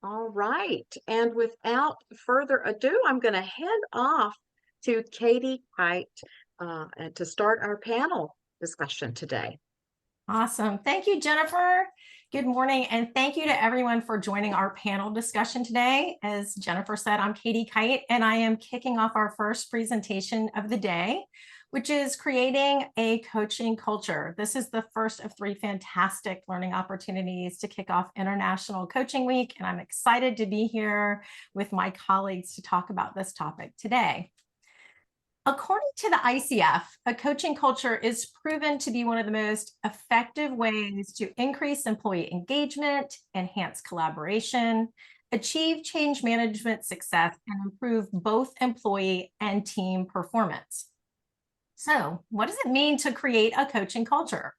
All right. And without further ado, I'm going to head off to Katie White and to start our panel discussion today. Awesome. Thank you, Jennifer. Good morning, and thank you to everyone for joining our panel discussion today. As Jennifer said, I'm Katie Kite, and I am kicking off our first presentation of the day, which is creating a coaching culture. This is the first of three fantastic learning opportunities to kick off International Coaching Week, and I'm excited to be here with my colleagues to talk about this topic today. According to the ICF, a coaching culture is proven to be one of the most effective ways to increase employee engagement, enhance collaboration, achieve change management success, and improve both employee and team performance. So, what does it mean to create a coaching culture?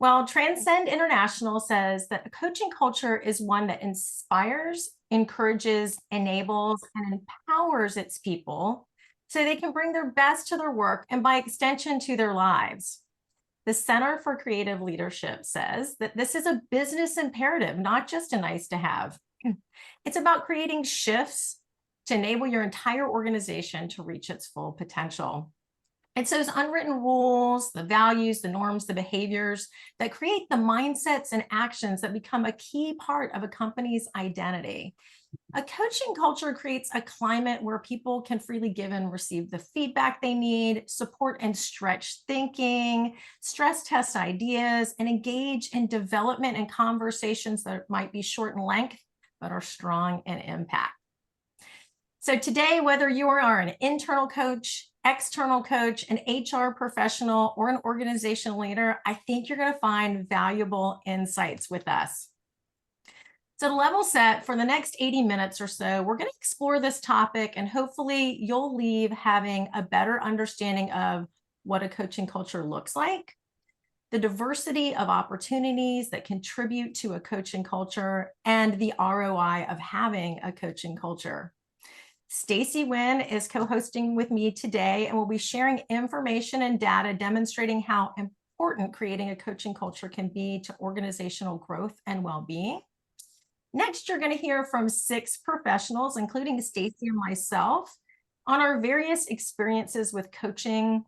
Well, Transcend International says that a coaching culture is one that inspires, encourages, enables, and empowers its people so they can bring their best to their work and by extension to their lives. The Center for Creative Leadership says that this is a business imperative, not just a nice to have. It's about creating shifts to enable your entire organization to reach its full potential. It's those unwritten rules, the values, the norms, the behaviors that create the mindsets and actions that become a key part of a company's identity. A coaching culture creates a climate where people can freely give and receive the feedback they need, support and stretch thinking, stress test ideas, and engage in development and conversations that might be short in length, but are strong in impact. So today, whether you are an internal coach, external coach, an HR professional, or an organizational leader, I think you're going to find valuable insights with us. So to level set, for the next 80 minutes or so, we're going to explore this topic, and hopefully you'll leave having a better understanding of what a coaching culture looks like, the diversity of opportunities that contribute to a coaching culture, and the ROI of having a coaching culture. Stacy Wynn is co-hosting with me today, and we'll be sharing information and data demonstrating how important creating a coaching culture can be to organizational growth and well-being. Next, you're going to hear from 6 professionals, including Stacy and myself, on our various experiences with coaching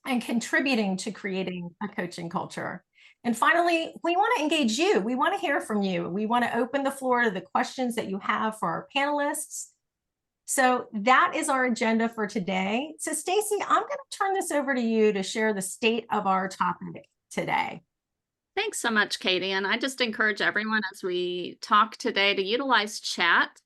and contributing to creating a coaching culture. And finally, we want to engage you. We want to hear from you. We want to open the floor to the questions that you have for our panelists. So that is our agenda for today. So Stacy, I'm going to turn this over to you to share the state of our topic today. Thanks so much, Katie. And I just encourage everyone as we talk today to utilize chat.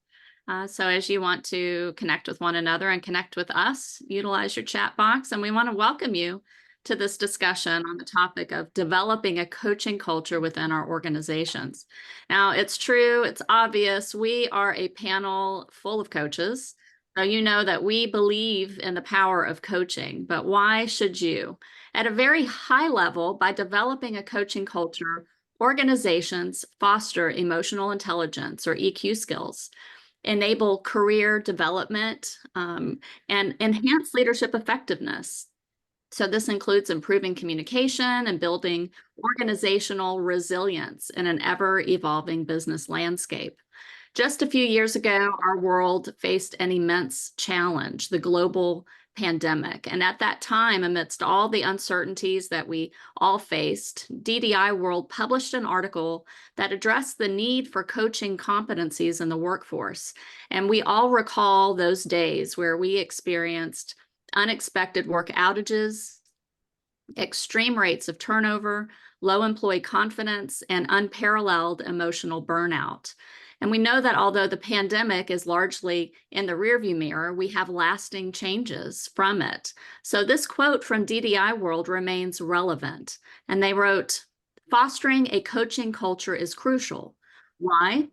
So as you want to connect with one another and connect with us, utilize your chat box. And we want to welcome you to this discussion on the topic of developing a coaching culture within our organizations. Now, it's true, it's obvious, we are a panel full of coaches. So you know that we believe in the power of coaching, but why should you? At a very high level, by developing a coaching culture, organizations foster emotional intelligence or EQ skills, enable career development, and enhance leadership effectiveness. So this includes improving communication and building organizational resilience in an ever-evolving business landscape. Just a few years ago, our world faced an immense challenge, the global pandemic. And at that time, amidst all the uncertainties that we all faced, DDI World published an article that addressed the need for coaching competencies in the workforce. And we all recall those days where we experienced unexpected work outages, extreme rates of turnover, low employee confidence, and unparalleled emotional burnout. And we know that although the pandemic is largely in the rearview mirror, we have lasting changes from it. So this quote from DDI World remains relevant. And they wrote, "Fostering a coaching culture is crucial." Why?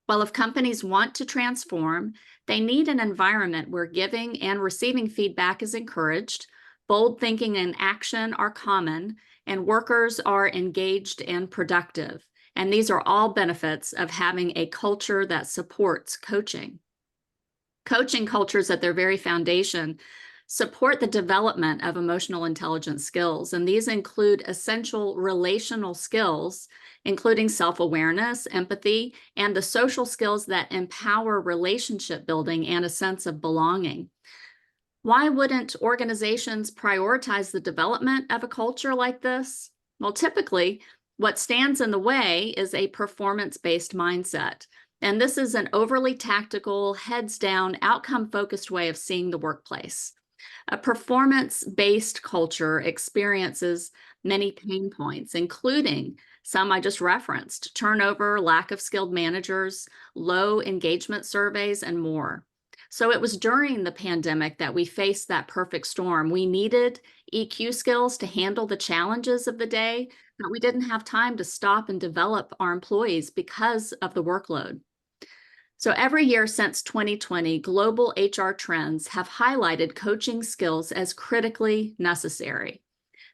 Well, if companies want to transform, they need an environment where giving and receiving feedback is encouraged, bold thinking and action are common, and workers are engaged and productive. And these are all benefits of having a culture that supports coaching. Coaching cultures at their very foundation support the development of emotional intelligence skills. And these include essential relational skills, including self-awareness, empathy, and the social skills that empower relationship building and a sense of belonging. Why wouldn't organizations prioritize the development of a culture like this? Well, typically, what stands in the way is a performance-based mindset. And this is an overly tactical, heads-down, outcome-focused way of seeing the workplace. A performance-based culture experiences many pain points, including some I just referenced: turnover, lack of skilled managers, low engagement surveys, and more. So it was during the pandemic that we faced that perfect storm. We needed EQ skills to handle the challenges of the day, but we didn't have time to stop and develop our employees because of the workload. So every year since 2020, global HR trends have highlighted coaching skills as critically necessary.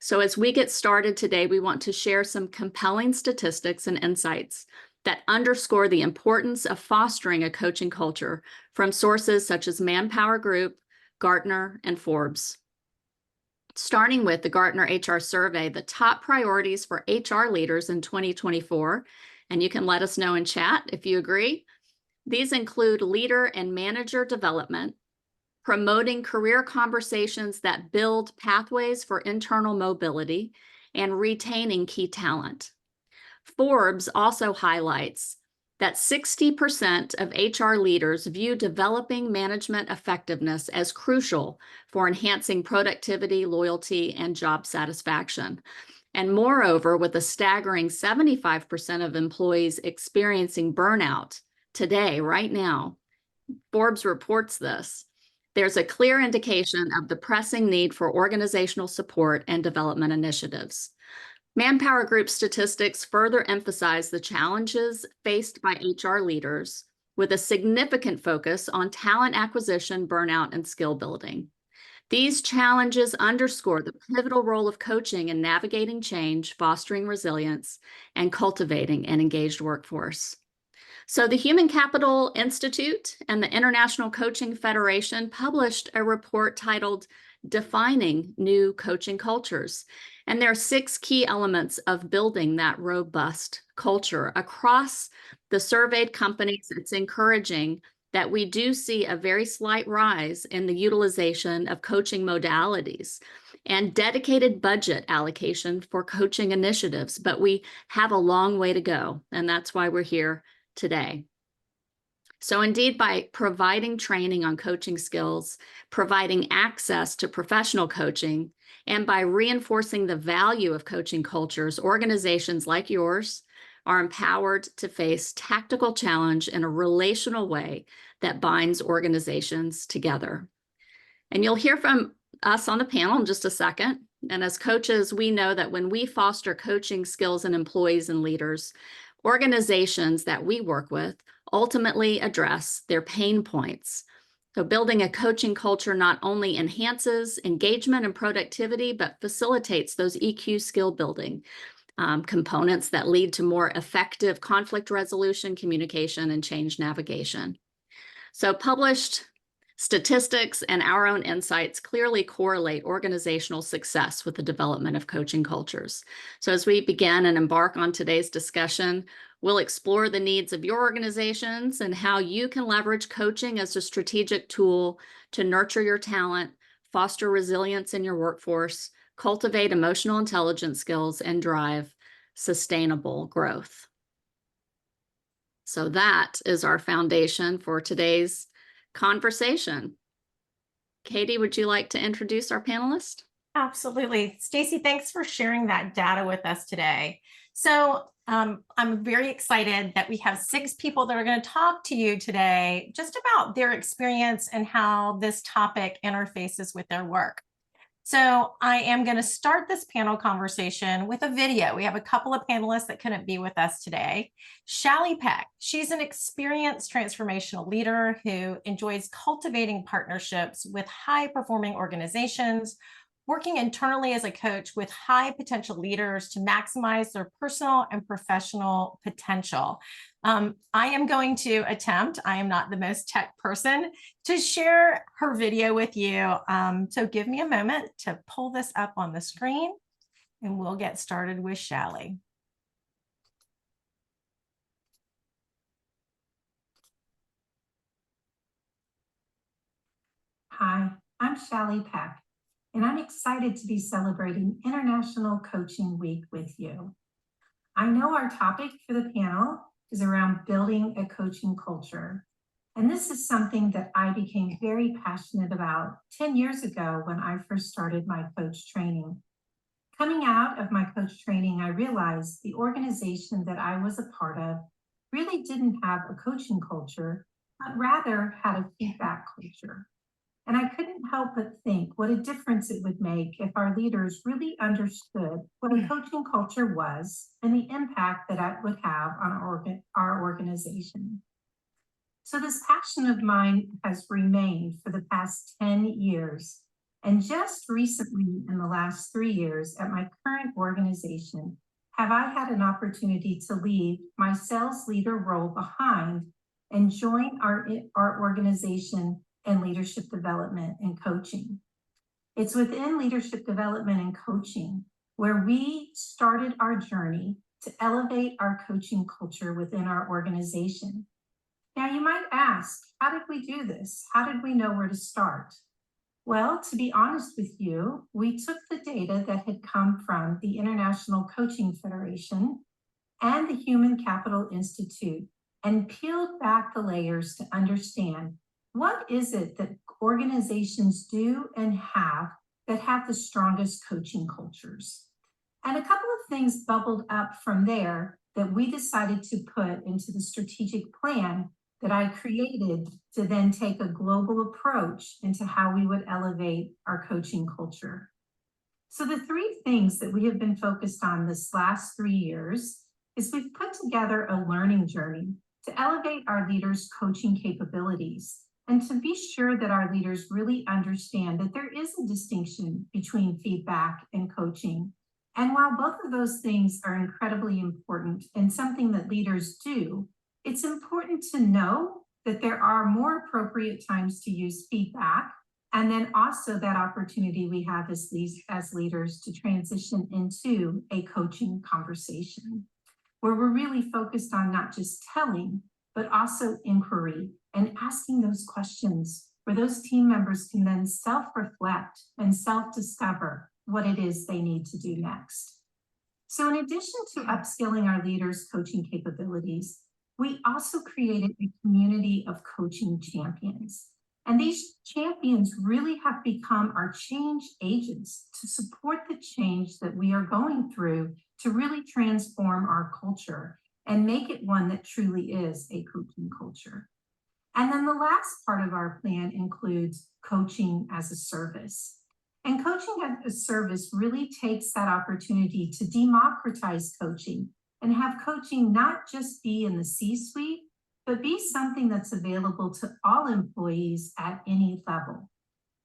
So as we get started today, we want to share some compelling statistics and insights that underscore the importance of fostering a coaching culture from sources such as Manpower Group, Gartner, and Forbes. Starting with the Gartner HR survey, the top priorities for HR leaders in 2024, and you can let us know in chat if you agree. These include leader and manager development, promoting career conversations that build pathways for internal mobility, and retaining key talent. Forbes also highlights that 60% of HR leaders view developing management effectiveness as crucial for enhancing productivity, loyalty, and job satisfaction. And moreover, with a staggering 75% of employees experiencing burnout today, right now, Forbes reports this, there's a clear indication of the pressing need for organizational support and development initiatives. Manpower Group statistics further emphasize the challenges faced by HR leaders with a significant focus on talent acquisition, burnout, and skill building. These challenges underscore the pivotal role of coaching in navigating change, fostering resilience, and cultivating an engaged workforce. So the Human Capital Institute and the International Coaching Federation published a report titled Defining New Coaching Cultures. And there are 6 key elements of building that robust culture. Across the surveyed companies, it's encouraging that we do see a very slight rise in the utilization of coaching modalities and dedicated budget allocation for coaching initiatives, but we have a long way to go, and that's why we're here today. So indeed, by providing training on coaching skills, providing access to professional coaching, and by reinforcing the value of coaching cultures, organizations like yours are empowered to face tactical challenge in a relational way that binds organizations together. And you'll hear from us on the panel in just a second. And as coaches, we know that when we foster coaching skills in employees and leaders, organizations that we work with ultimately address their pain points. So building a coaching culture not only enhances engagement and productivity, but facilitates those EQ skill building components that lead to more effective conflict resolution, communication, and change navigation. So published statistics and our own insights clearly correlate organizational success with the development of coaching cultures. So as we begin and embark on today's discussion, we'll explore the needs of your organizations and how you can leverage coaching as a strategic tool to nurture your talent, foster resilience in your workforce, cultivate emotional intelligence skills, and drive sustainable growth. So that is our foundation for today's conversation. Katie, would you like to introduce our panelists? Absolutely. Stacy, thanks for sharing that data with us today. So I'm very excited that we have 6 people that are going to talk to you today just about their experience and how this topic interfaces with their work. So I am going to start this panel conversation with a video. We have a couple of panelists that couldn't be with us today. Shally Peck, she's an experienced transformational leader who enjoys cultivating partnerships with high-performing organizations, working internally as a coach with high potential leaders to maximize their personal and professional potential. I am going to attempt, I am not the most tech person, to share her video with you. So give me a moment to pull this up on the screen and we'll get started with Shelly. Hi, I'm Shelly Peck, and I'm excited to be celebrating International Coaching Week with you. I know our topic for the panel is around building a coaching culture, and this is something that I became very passionate about 10 years ago when I first started my coach training. Coming out of my coach training, I realized the organization that I was a part of really didn't have a coaching culture, but rather had a feedback culture. And I couldn't help but think what a difference it would make if our leaders really understood what a coaching culture was and the impact that it would have on our organization. So this passion of mine has remained for the past 10 years. And just recently, in the last 3 years at my current organization, have I had an opportunity to leave my sales leader role behind and join our organization and leadership development and coaching. It's within leadership development and coaching where we started our journey to elevate our coaching culture within our organization. Now you might ask, how did we do this? How did we know where to start? Well, to be honest with you, we took the data that had come from the International Coaching Federation and the Human Capital Institute and peeled back the layers to understand what is it that organizations do and have that have the strongest coaching cultures. And a couple of things bubbled up from there that we decided to put into the strategic plan that I created to then take a global approach into how we would elevate our coaching culture. So the 3 things that we have been focused on this last 3 years is we've put together a learning journey to elevate our leaders' coaching capabilities and to be sure that our leaders really understand that there is a distinction between feedback and coaching. And while both of those things are incredibly important and something that leaders do, it's important to know that there are more appropriate times to use feedback, and then also that opportunity we have as leaders to transition into a coaching conversation, where we're really focused on not just telling, but also inquiry and asking those questions where those team members can then self-reflect and self-discover what it is they need to do next. So in addition to upskilling our leaders' coaching capabilities, we also created a community of coaching champions. And these champions really have become our change agents to support the change that we are going through to really transform our culture and make it one that truly is a coaching culture. And then the last part of our plan includes coaching as a service. And coaching as a service really takes that opportunity to democratize coaching and have coaching not just be in the C-suite, but be something that's available to all employees at any level.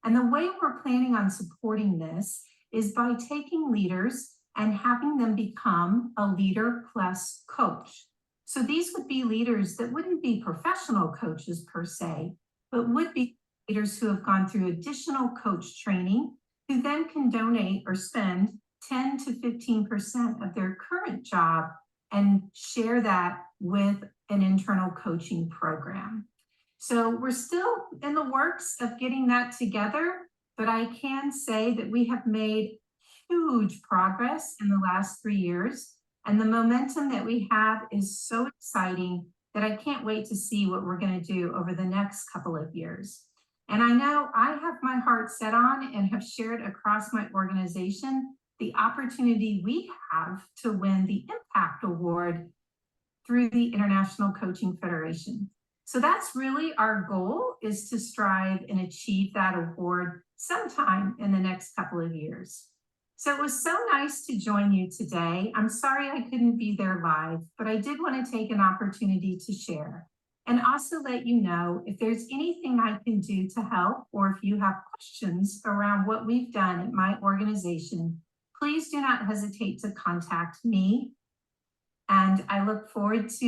And the way we're planning on supporting this is by taking leaders and having them become a leader plus coach. So these would be leaders that wouldn't be professional coaches per se, but would be leaders who have gone through additional coach training, who then can donate or spend 10 to 15% of their current job and share that with an internal coaching program. So we're still in the works of getting that together, but I can say that we have made huge progress in the last 3 years. And the momentum that we have is so exciting that I can't wait to see what we're going to do over the next couple of years. And I know I have my heart set on and have shared across my organization the opportunity we have to win the Impact Award through the International Coaching Federation. So that's really our goal, is to strive and achieve that award sometime in the next couple of years. So it was so nice to join you today. I'm sorry I couldn't be there live, but I did want to take an opportunity to share. and also let you know if there's anything I can do to help, or if you have questions around what we've done at my organization, please do not hesitate to contact me. And I look forward to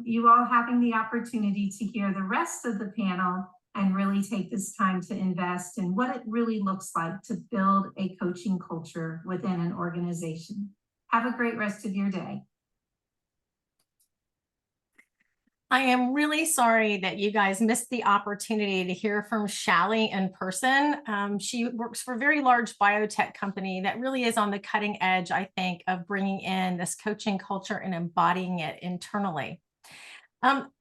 you all having the opportunity to hear the rest of the panel and really take this time to invest in what it really looks like to build a coaching culture within an organization. Have a great rest of your day. I am really sorry that you guys missed the opportunity to hear from Shally in person. She works for a very large biotech company that really is on the cutting edge, I think, of bringing in this coaching culture and embodying it internally.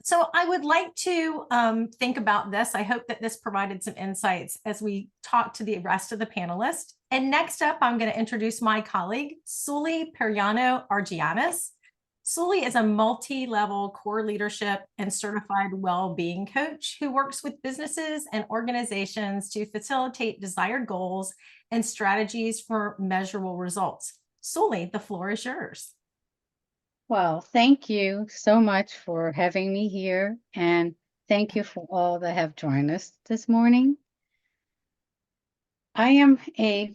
So I would like to think about this. I hope that this provided some insights as we talk to the rest of the panelists. And next up, I'm going to introduce my colleague, Suli Periano-Argianis. Suli is a multi-level core leadership and certified well-being coach who works with businesses and organizations to facilitate desired goals and strategies for measurable results. Suli, the floor is yours. Well, thank you so much for having me here, and thank you for all that have joined us this morning. I am a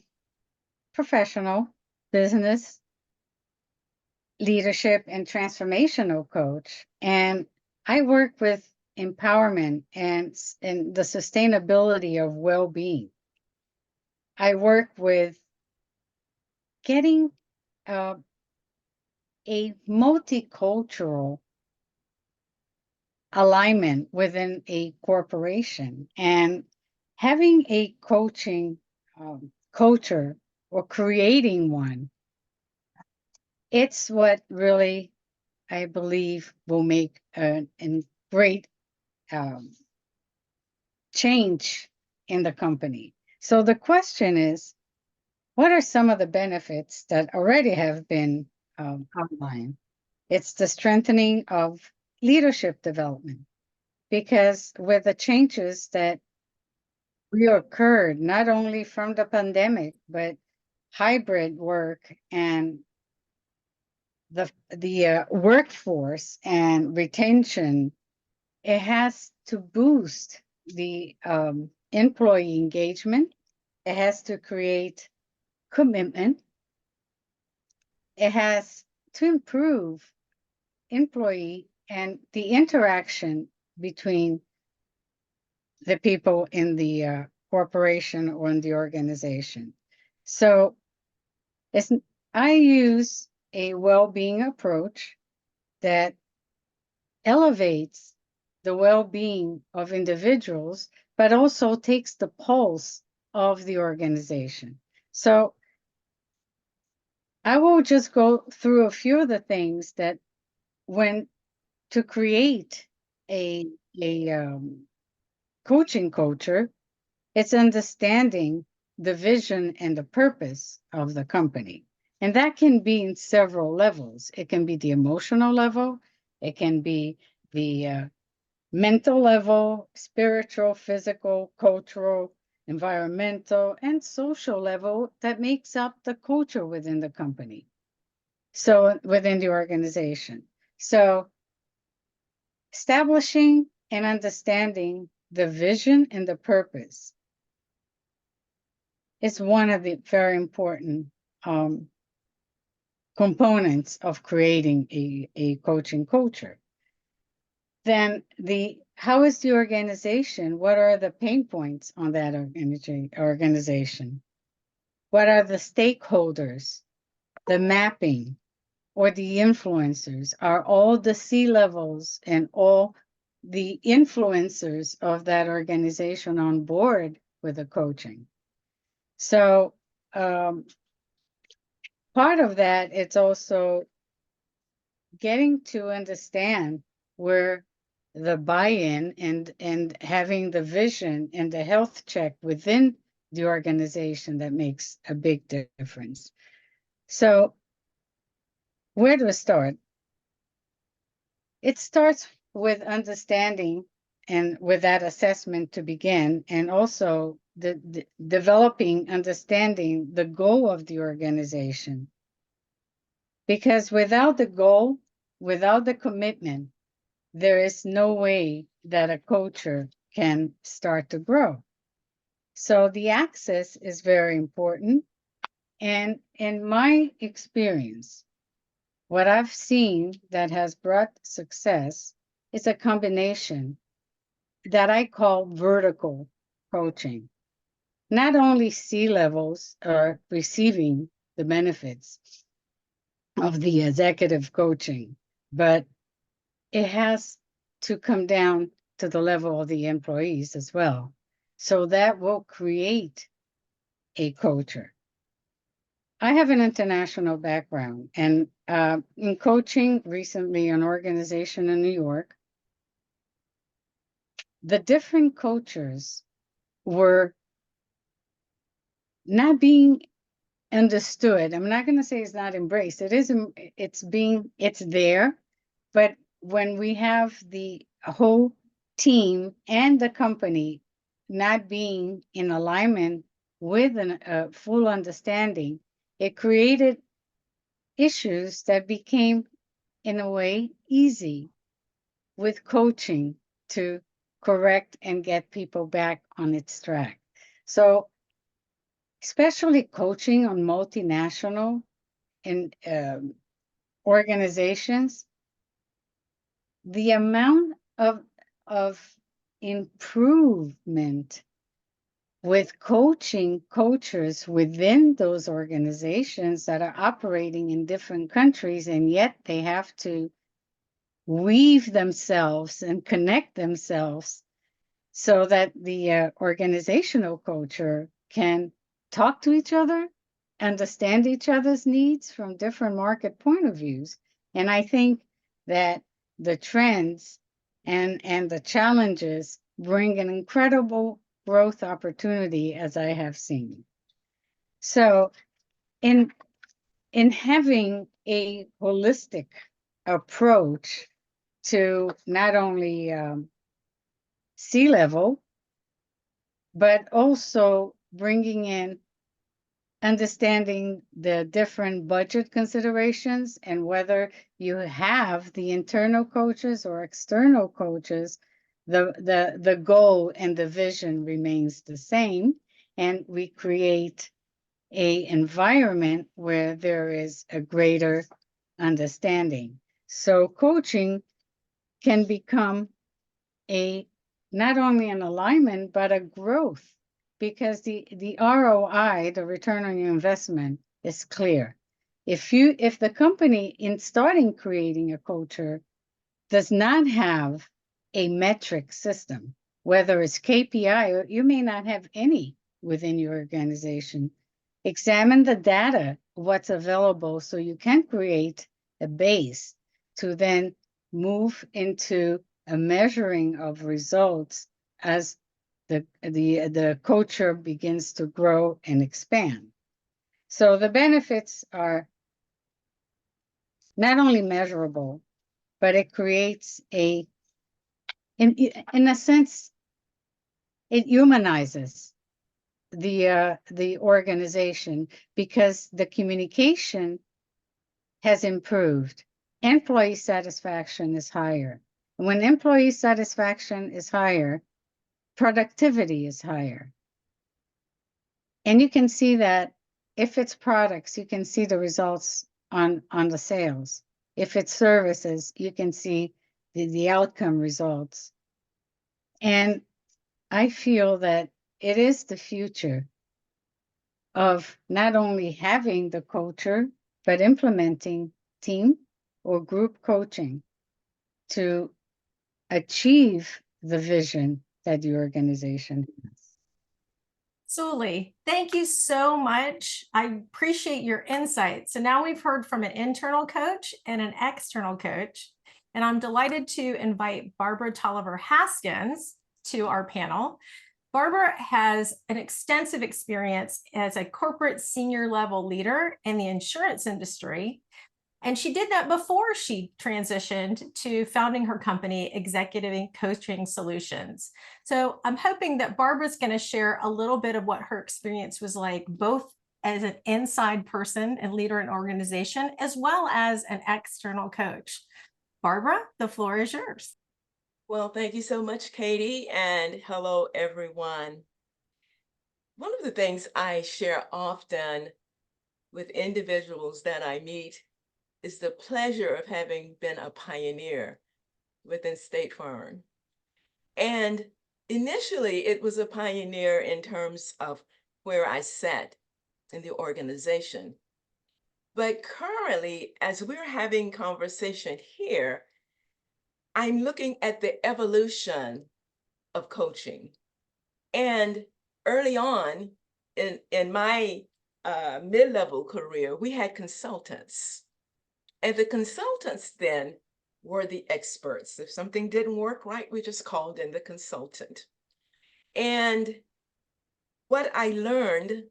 professional business leadership and transformational coach, and I work with empowerment and the sustainability of well-being. I work with getting a multicultural alignment within a corporation, and having a coaching culture or creating one. It's what really, I believe, will make a great change in the company. So the question is, what are some of the benefits that already have been outlined? It's the strengthening of leadership development, because with the changes that reoccurred, not only from the pandemic, but hybrid work and the workforce and retention, it has to boost the employee engagement. It has to create commitment. It has to improve employee and the interaction between the people in the corporation or in the organization. So I use a well-being approach that elevates the well-being of individuals, but also takes the pulse of the organization. So I will just go through a few of the things that when to create a coaching culture, it's understanding the vision and the purpose of the company. And that can be in several levels. It can be the emotional level, it can be the mental level, spiritual, physical, cultural, environmental, and social level that makes up the culture within the company. So within the organization. So establishing and understanding the vision and the purpose is one of the very important components of creating a coaching culture. Then how is the organization? What are the pain points on that organization? What are the stakeholders? The mapping or the influencers? Are all the C-levels and all the influencers of that organization on board with the coaching? So part of that, it's also getting to understand where the buy-in and having the vision and the health check within the organization that makes a big difference. So where do I start? It starts with understanding and with that assessment to begin, and also the developing, understanding the goal of the organization. Because without the goal, without the commitment, there is no way that a culture can start to grow. So the access is very important. And in my experience, what I've seen that has brought success is a combination that I call vertical coaching. Not only C-levels are receiving the benefits of the executive coaching, but it has to come down to the level of the employees as well. So that will create a culture. I have an international background, and in coaching recently an organization in New York, the different cultures were not being understood. I'm not going to say it's not embraced. It is, it's there. But when we have the whole team and the company not being in alignment with a full understanding, it created issues that became, in a way, easy with coaching to correct and get people back on its track. So, especially coaching on multinational and organizations, the amount of improvement with coaching cultures within those organizations that are operating in different countries, and yet they have to weave themselves and connect themselves so that the organizational culture can talk to each other, understand each other's needs from different market point of views. And I think that the trends and the challenges bring an incredible growth opportunity, as I have seen. So in having a holistic approach to not only C-level, but also bringing in understanding the different budget considerations and whether you have the internal coaches or external coaches, the goal and the vision remains the same, and we create a environment where there is a greater understanding. So coaching can become a not only an alignment but a growth, because the ROI, the return on your investment, is clear. If the company in starting creating a culture does not have a metric system, whether it's KPI or you may not have any within your organization, examine the data, what's available, so you can create a base to then move into a measuring of results as the culture begins to grow and expand. So the benefits are not only measurable, but it creates in a sense, it humanizes the organization because the communication has improved. Employee satisfaction is higher. When employee satisfaction is higher, productivity is higher. And you can see that if it's products, you can see the results on the sales. If it's services, you can see the outcome results. And I feel that it is the future of not only having the culture, but implementing team or group coaching to achieve the vision that the organization has. Absolutely. Thank you so much. I appreciate your insight. So now we've heard from an internal coach and an external coach, and I'm delighted to invite Barbara Tolliver Haskins to our panel. Barbara has an extensive experience as a corporate senior level leader in the insurance industry. And she did that before she transitioned to founding her company, Executive Coaching Solutions. So I'm hoping that Barbara's going to share a little bit of what her experience was like, both as an inside person and leader in organization, as well as an external coach. Barbara, the floor is yours. Well, thank you so much, Katie, and hello, everyone. One of the things I share often with individuals that I meet is the pleasure of having been a pioneer within State Farm. And initially, it was a pioneer in terms of where I sat in the organization. But currently, as we're having conversation here, I'm looking at the evolution of coaching. And early on in my mid-level career, we had consultants. And the consultants then were the experts. If something didn't work right, we just called in the consultant. And what I learned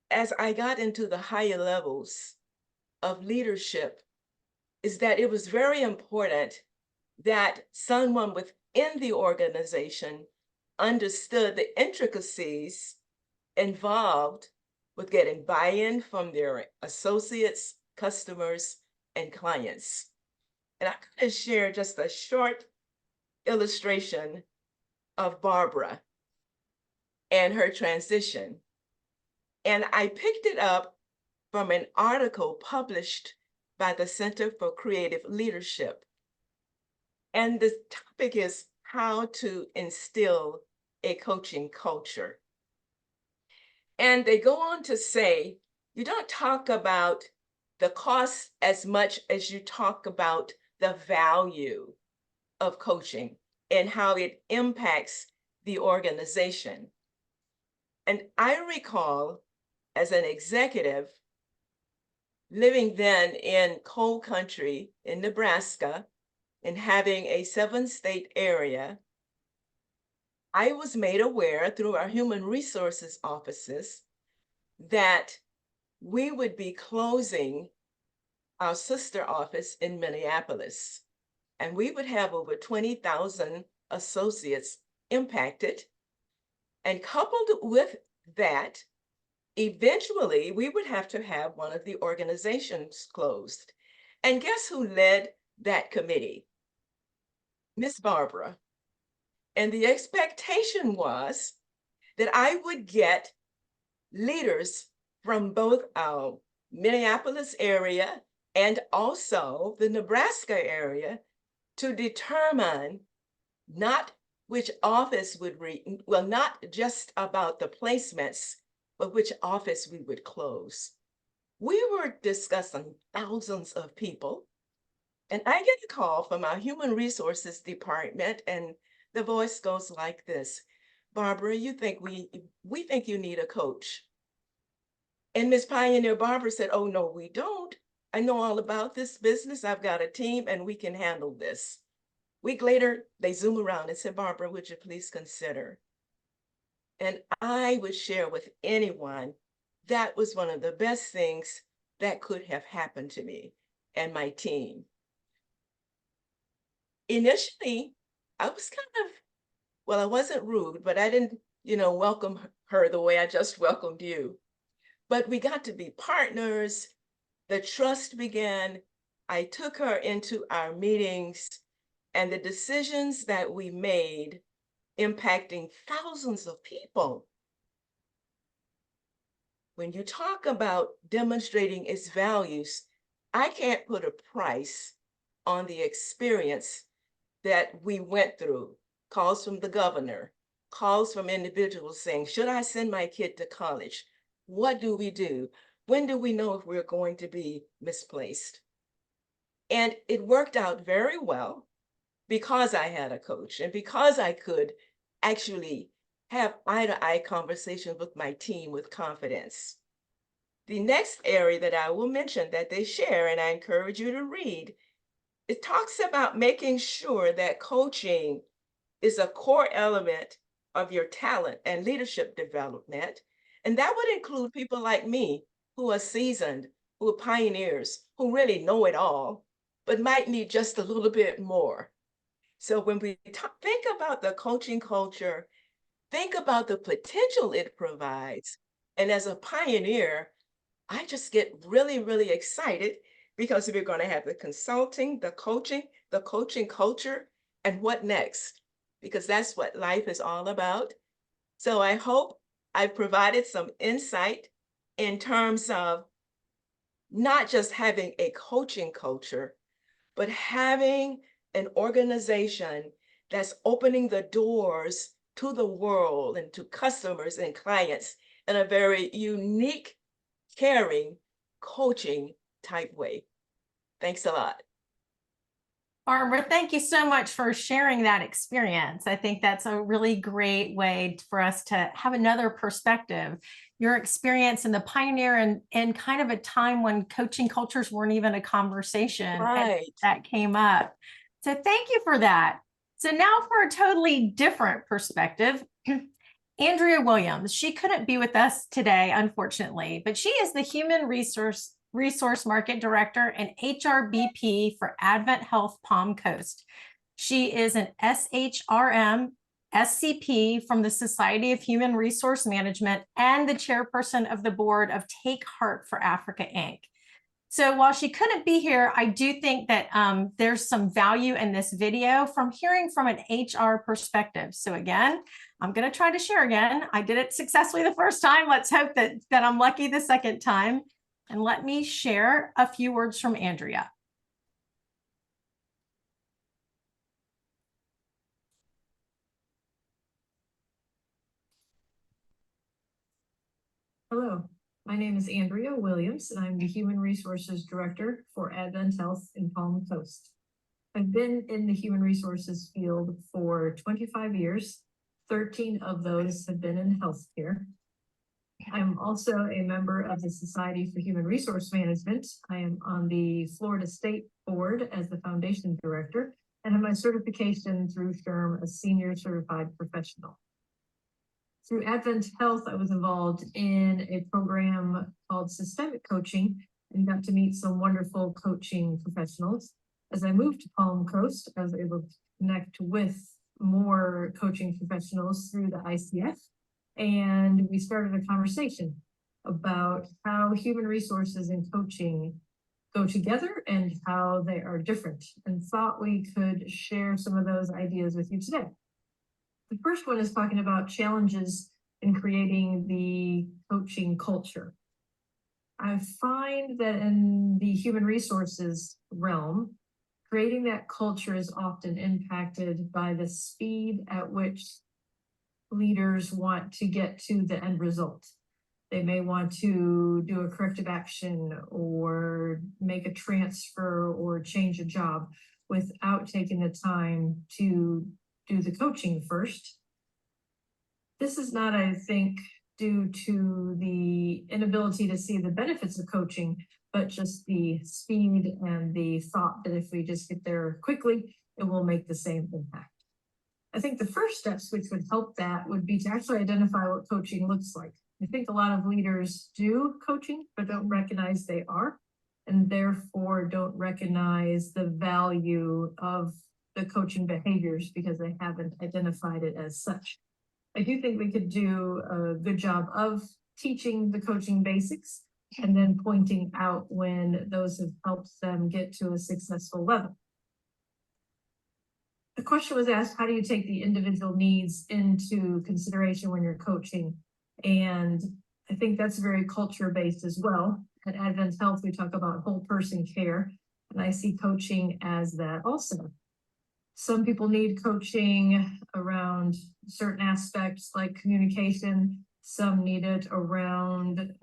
as I got into the higher levels of leadership is that it was very important that someone within the organization understood the intricacies involved with getting buy-in from their associates, customers, and clients. And I'm going to share just a short illustration of Barbara and her transition. And I picked it up from an article published by the Center for Creative Leadership. And the topic is how to instill a coaching culture. And they go on to say, you don't talk about the cost as much as you talk about the value of coaching and how it impacts the organization. And I recall as an executive living then in coal country in Nebraska and having a 7-state area, I was made aware through our human resources offices that we would be closing our sister office in Minneapolis, and we would have over 20,000 associates impacted. And coupled with that, eventually we would have to have one of the organizations closed. And guess who led that committee? Miss Barbara. And the expectation was that I would get leaders from both our Minneapolis area and also the Nebraska area to determine not which office would not just about the placements, but which office we would close. We were discussing thousands of people, and I get a call from our human resources department, and the voice goes like this: Barbara, we think you need a coach. And Miss Pioneer Barbara said, oh, no, we don't. I know all about this business. I've got a team and we can handle this. Week later, they zoom around and said, Barbara, would you please consider? And I would share with anyone that was one of the best things that could have happened to me and my team. Initially, I was well, I wasn't rude, but I didn't, welcome her the way I just welcomed you. But we got to be partners. The trust began. I took her into our meetings, and the decisions that we made impacting thousands of people. When you talk about demonstrating its values, I can't put a price on the experience that we went through. Calls from the governor, calls from individuals saying, should I send my kid to college? What do we do? When do we know if we're going to be misplaced? And it worked out very well because I had a coach and because I could actually have eye-to-eye conversations with my team with confidence. The next area that I will mention that they share, and I encourage you to read, it talks about making sure that coaching is a core element of your talent and leadership development. And that would include people like me who are seasoned, who are pioneers, who really know it all, but might need just a little bit more. So when we think about the coaching culture, think about the potential it provides. And as a pioneer, I just get really, really excited because we're going to have the consulting, the coaching culture, and what next? Because that's what life is all about. So I hope I've provided some insight in terms of not just having a coaching culture, but having an organization that's opening the doors to the world and to customers and clients in a very unique, caring, coaching type way. Thanks a lot. Barbara, thank you so much for sharing that experience. I think that's a really great way for us to have another perspective. Your experience in the pioneer and kind of a time when coaching cultures weren't even a conversation, and Right. that came up. So thank you for that. So now for a totally different perspective, Andrea Williams. She couldn't be with us today, unfortunately, but she is the Human Resource Market Director and HRBP for Advent Health Palm Coast. She is an SHRM SCP from the Society of Human Resource Management and the chairperson of the board of Take Heart for Africa, Inc. So while she couldn't be here, I do think that there's some value in this video from hearing from an HR perspective. So again, I'm going to try to share again. I did it successfully the first time. Let's hope that I'm lucky the second time. And let me share a few words from Andrea. Hello, my name is Andrea Williams, and I'm the Human Resources Director for Advent Health in Palm Coast. I've been in the human resources field for 25 years. 13 of those have been in healthcare. I'm also a member of the Society for Human Resource Management. I am on the Florida State Board as the Foundation Director and have my certification through SHRM, a Senior Certified Professional. Through Advent Health, I was involved in a program called Systemic Coaching and got to meet some wonderful coaching professionals. As I moved to Palm Coast, I was able to connect with more coaching professionals through the ICF, and we started a conversation about how human resources and coaching go together and how they are different, and thought we could share some of those ideas with you today. The first one is talking about challenges in creating the coaching culture. I find that in the human resources realm, creating that culture is often impacted by the speed at which leaders want to get to the end result. They may want to do a corrective action or make a transfer or change a job without taking the time to do the coaching first. This is not, I think, due to the inability to see the benefits of coaching, but just the speed and the thought that if we just get there quickly, it will make the same impact. I think the first steps which would help that would be to actually identify what coaching looks like. I think a lot of leaders do coaching, but don't recognize they are, and therefore don't recognize the value of the coaching behaviors because they haven't identified it as such. I do think we could do a good job of teaching the coaching basics and then pointing out when those have helped them get to a successful level. The question was asked, how do you take the individual needs into consideration when you're coaching? And I think that's very culture-based as well. At Advent Health, we talk about whole person care, and I see coaching as that also. Some people need coaching around certain aspects like communication. Some need it around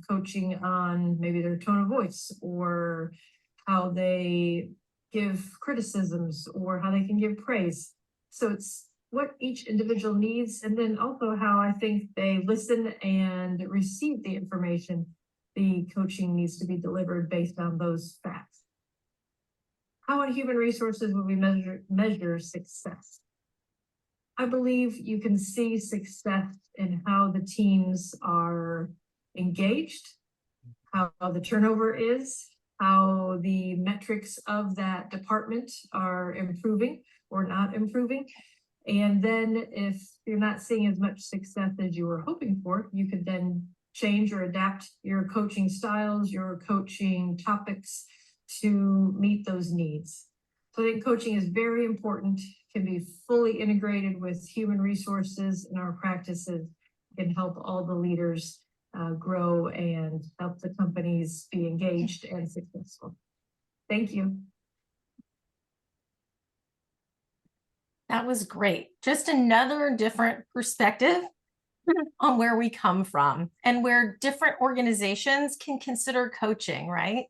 coaching on maybe their tone of voice or how they give criticisms or how they can give praise. So it's what each individual needs, and then also how I think they listen and receive the information. The coaching needs to be delivered based on those facts. How in human resources will we measure success? I believe you can see success in how the teams are engaged, how the turnover is, how the metrics of that department are improving or not improving. And then if you're not seeing as much success as you were hoping for, you could then change or adapt your coaching styles, your coaching topics to meet those needs. So I think coaching is very important, can be fully integrated with human resources in our practices, can help all the leaders grow and help the companies be engaged and successful. Thank you. That was great. Just another different perspective on where we come from and where different organizations can consider coaching, right?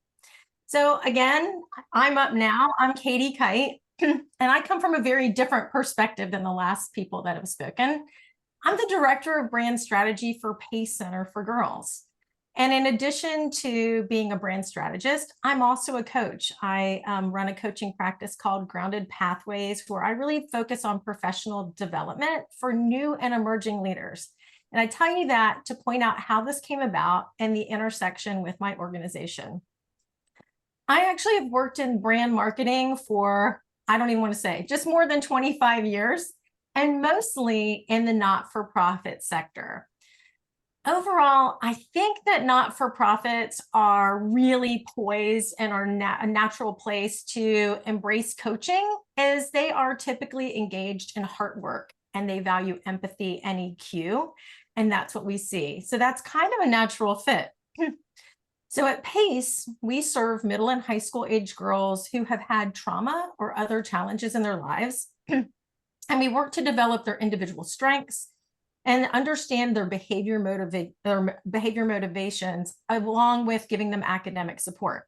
So again, I'm up now. I'm Katie Kite, and I come from a very different perspective than the last people that have spoken. I'm the director of brand strategy for Pace Center for Girls. And in addition to being a brand strategist, I'm also a coach. I run a coaching practice called Grounded Pathways, where I really focus on professional development for new and emerging leaders. And I tell you that to point out how this came about and the intersection with my organization. I actually have worked in brand marketing for, I don't even want to say, just more than 25 years, and mostly in the not-for-profit sector. Overall, I think that not-for-profits are really poised and are a natural place to embrace coaching, as they are typically engaged in hard work and they value empathy and EQ, and that's what we see. So that's kind of a natural fit. So at Pace, we serve middle and high school age girls who have had trauma or other challenges in their lives. And we work to develop their individual strengths and understand their behavior motivations, along with giving them academic support.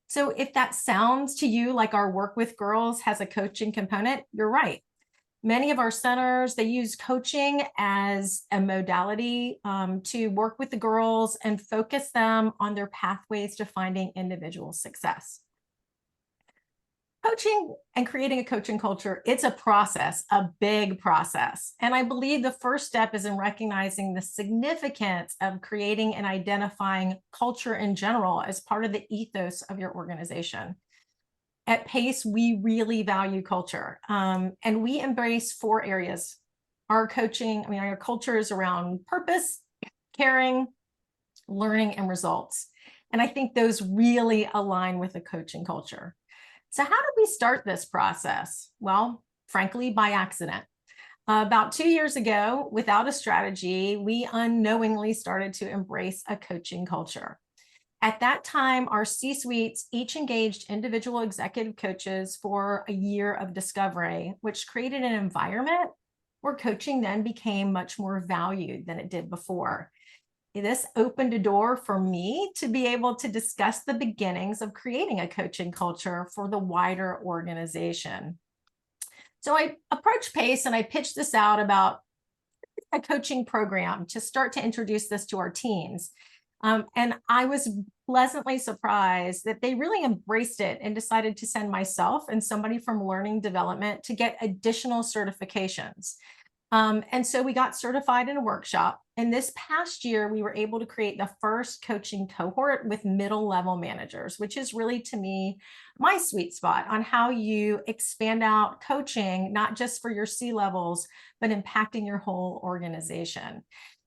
So if that sounds to you like our work with girls has a coaching component, you're right. Many of our centers, they use coaching as a modality to work with the girls and focus them on their pathways to finding individual success. Coaching and creating a coaching culture, it's a process, a big process. And I believe the first step is in recognizing the significance of creating and identifying culture in general as part of the ethos of your organization. At Pace, we really value culture, and we embrace 4 areas. Our culture is around purpose, caring, learning, and results. And I think those really align with the coaching culture. So how did we start this process? Well, frankly, by accident. About 2 years ago, without a strategy, we unknowingly started to embrace a coaching culture. At that time, our C-suites each engaged individual executive coaches for a year of discovery, which created an environment where coaching then became much more valued than it did before. This opened a door for me to be able to discuss the beginnings of creating a coaching culture for the wider organization. So I approached Pace and I pitched this out about a coaching program to start to introduce this to our teams. And I was pleasantly surprised that they really embraced it and decided to send myself and somebody from learning development to get additional certifications. And so we got certified in a workshop. And this past year, we were able to create the first coaching cohort with middle level managers, which is really, to me, my sweet spot on how you expand out coaching, not just for your C-levels, but impacting your whole organization.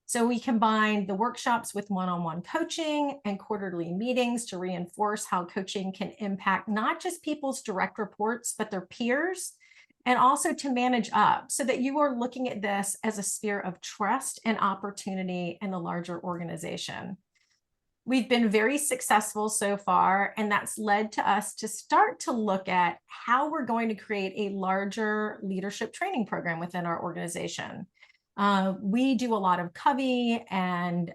So we combined the workshops with one-on-one coaching and quarterly meetings to reinforce how coaching can impact not just people's direct reports, but their peers, and also to manage up so that you are looking at this as a sphere of trust and opportunity in the larger organization. We've been very successful so far, and that's led to us to start to look at how we're going to create a larger leadership training program within our organization. We do a lot of Covey and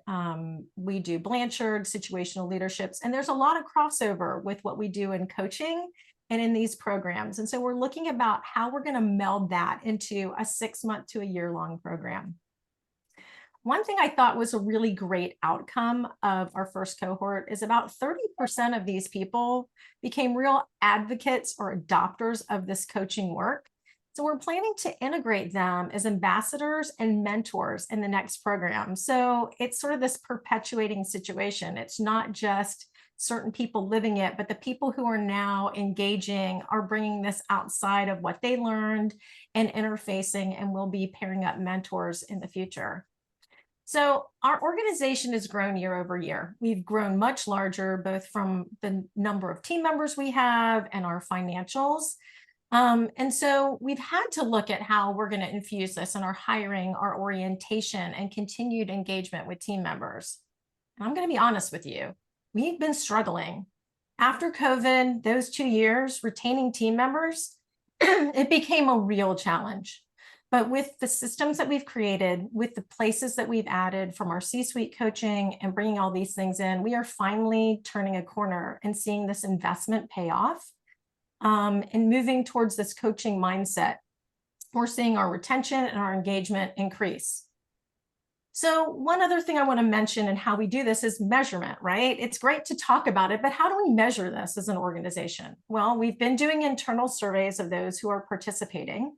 we do Blanchard situational leaderships, and there's a lot of crossover with what we do in coaching and in these programs. And so we're looking about how we're going to meld that into a 6-month to a year-long program. One thing I thought was a really great outcome of our first cohort is about 30% of these people became real advocates or adopters of this coaching work. So we're planning to integrate them as ambassadors and mentors in the next program. So it's sort of this perpetuating situation. It's not just certain people living it, but the people who are now engaging are bringing this outside of what they learned and interfacing, and will be pairing up mentors in the future. So our organization has grown year over year. We've grown much larger, both from the number of team members we have and our financials. And so we've had to look at how we're going to infuse this in our hiring, our orientation, and continued engagement with team members. And I'm going to be honest with you, we've been struggling. After COVID, those 2 years, retaining team members, it became a real challenge. But with the systems that we've created, with the places that we've added from our C-suite coaching and bringing all these things in, we are finally turning a corner and seeing this investment pay off, and moving towards this coaching mindset. We're seeing our retention and our engagement increase. So one other thing I want to mention and how we do this is measurement, right? It's great to talk about it, but how do we measure this as an organization? Well, we've been doing internal surveys of those who are participating,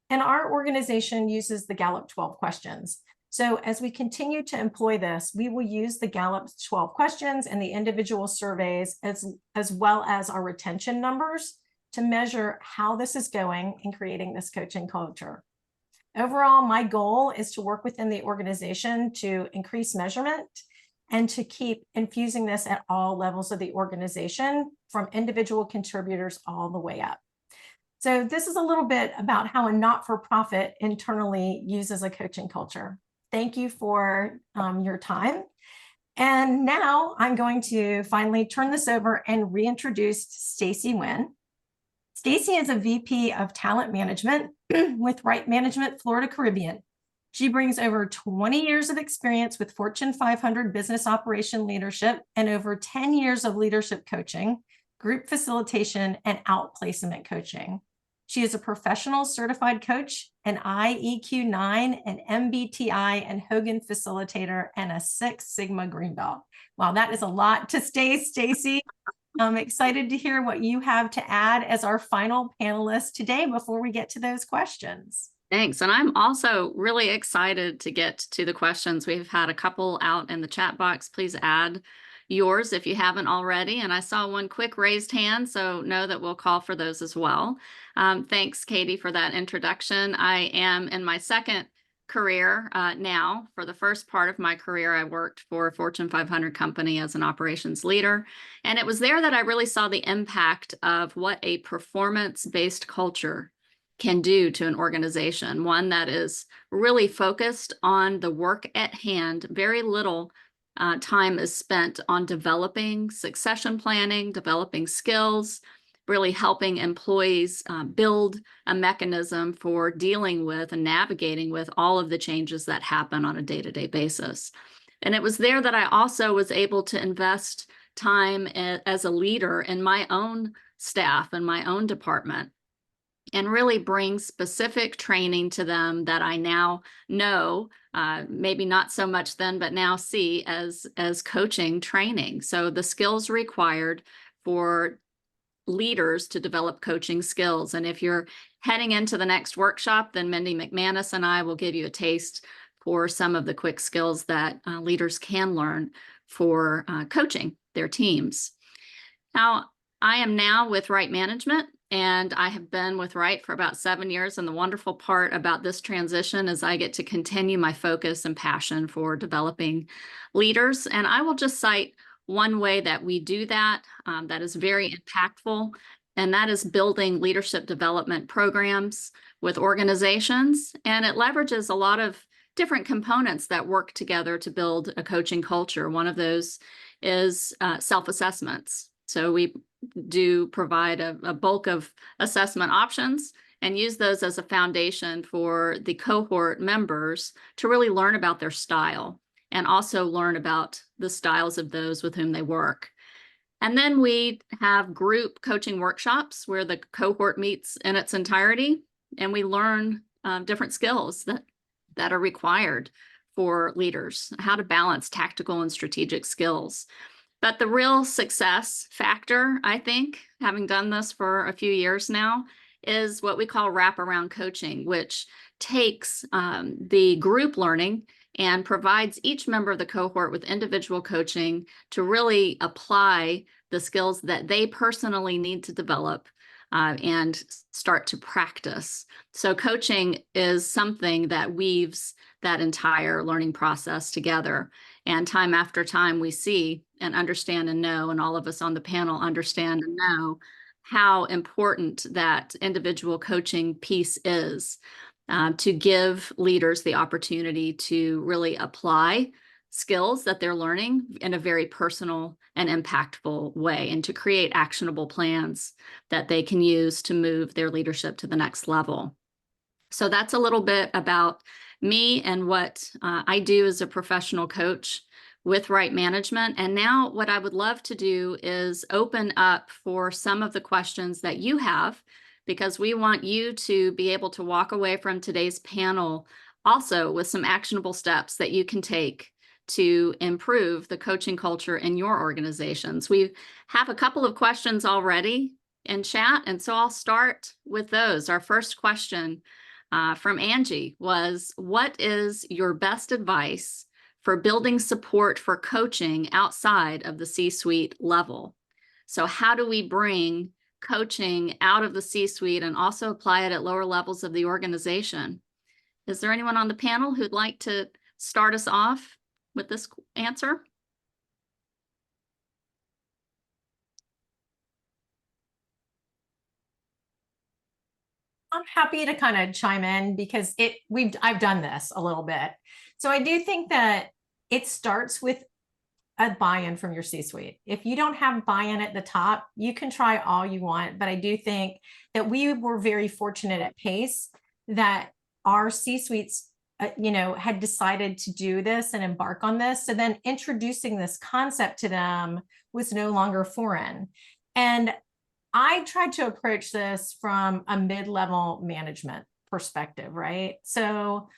and our organization uses the Gallup 12 questions. So as we continue to employ this, we will use the Gallup 12 questions and the individual surveys as well as our retention numbers to measure how this is going in creating this coaching culture. Overall, my goal is to work within the organization to increase measurement and to keep infusing this at all levels of the organization, from individual contributors all the way up. So this is a little bit about how a not-for-profit internally uses a coaching culture. Thank you for your time. And now I'm going to finally turn this over and reintroduce Stacy Nguyen. Stacy is a VP of Talent Management with Right Management Florida Caribbean. She brings over 20 years of experience with Fortune 500 business operation leadership and over 10 years of leadership coaching, group facilitation, and outplacement coaching. She is a professional certified coach, an IEQ 9, an MBTI and Hogan facilitator, and a 6 Sigma Green Belt. Wow, that is a lot to say, Stacy. I'm excited to hear what you have to add as our final panelist today before we get to those questions. Thanks. And I'm also really excited to get to the questions. We've had a couple out in the chat box. Please add yours if you haven't already. And I saw one quick raised hand, so know that we'll call for those as well. Thanks, Katie, for that introduction. I am in my second career now. For the first part of my career, I worked for a Fortune 500 company as an operations leader. And it was there that I really saw the impact of what a performance-based culture can do to an organization, one that is really focused on the work at hand. Very little time is spent on developing succession planning, developing skills, really helping employees build a mechanism for dealing with and navigating with all of the changes that happen on a day-to-day basis. And it was there that I also was able to invest time as a leader in my own staff and my own department, and really bring specific training to them that I now know, maybe not so much then, but now see as coaching training. So the skills required for leaders to develop coaching skills. And if you're heading into the next workshop, then Mindy McManus and I will give you a taste for some of the quick skills that leaders can learn for coaching their teams. Now, I am now with Right Management, and I have been with Right for about 7 years. And the wonderful part about this transition is I get to continue my focus and passion for developing leaders. And I will just cite one way that we do that that is very impactful, and that is building leadership development programs with organizations. And it leverages a lot of different components that work together to build a coaching culture. One of those is self-assessments. So we do provide a bulk of assessment options and use those as a foundation for the cohort members to really learn about their style and also learn about the styles of those with whom they work. And then we have group coaching workshops where the cohort meets in its entirety, and we learn different skills that are required for leaders, how to balance tactical and strategic skills. But the real success factor, I think, having done this for a few years now, is what we call wraparound coaching, which takes the group learning and provides each member of the cohort with individual coaching to really apply the skills that they personally need to develop and start to practice. So coaching is something that weaves that entire learning process together. And time after time, we see and understand and know, and all of us on the panel understand and know how important that individual coaching piece is, to give leaders the opportunity to really apply skills that they're learning in a very personal and impactful way, and to create actionable plans that they can use to move their leadership to the next level. So that's a little bit about me and what I do as a professional coach with Right Management. And now what I would love to do is open up for some of the questions that you have, because we want you to be able to walk away from today's panel also with some actionable steps that you can take to improve the coaching culture in your organizations. We have a couple of questions already in chat, and so I'll start with those. Our first question from Angie was, what is your best advice for building support for coaching outside of the C-suite level? So how do we bring coaching out of the C-suite and also apply it at lower levels of the organization? Is there anyone on the panel who'd like to start us off with this answer? I'm happy to kind of chime in because I've done this a little bit. So I do think that it starts with a buy-in from your C-suite. If you don't have buy-in at the top, you can try all you want, but I do think that we were very fortunate at Pace that our C-suites had decided to do this and embark on this. So then introducing this concept to them was no longer foreign. And I tried to approach this from a mid-level management perspective, right? So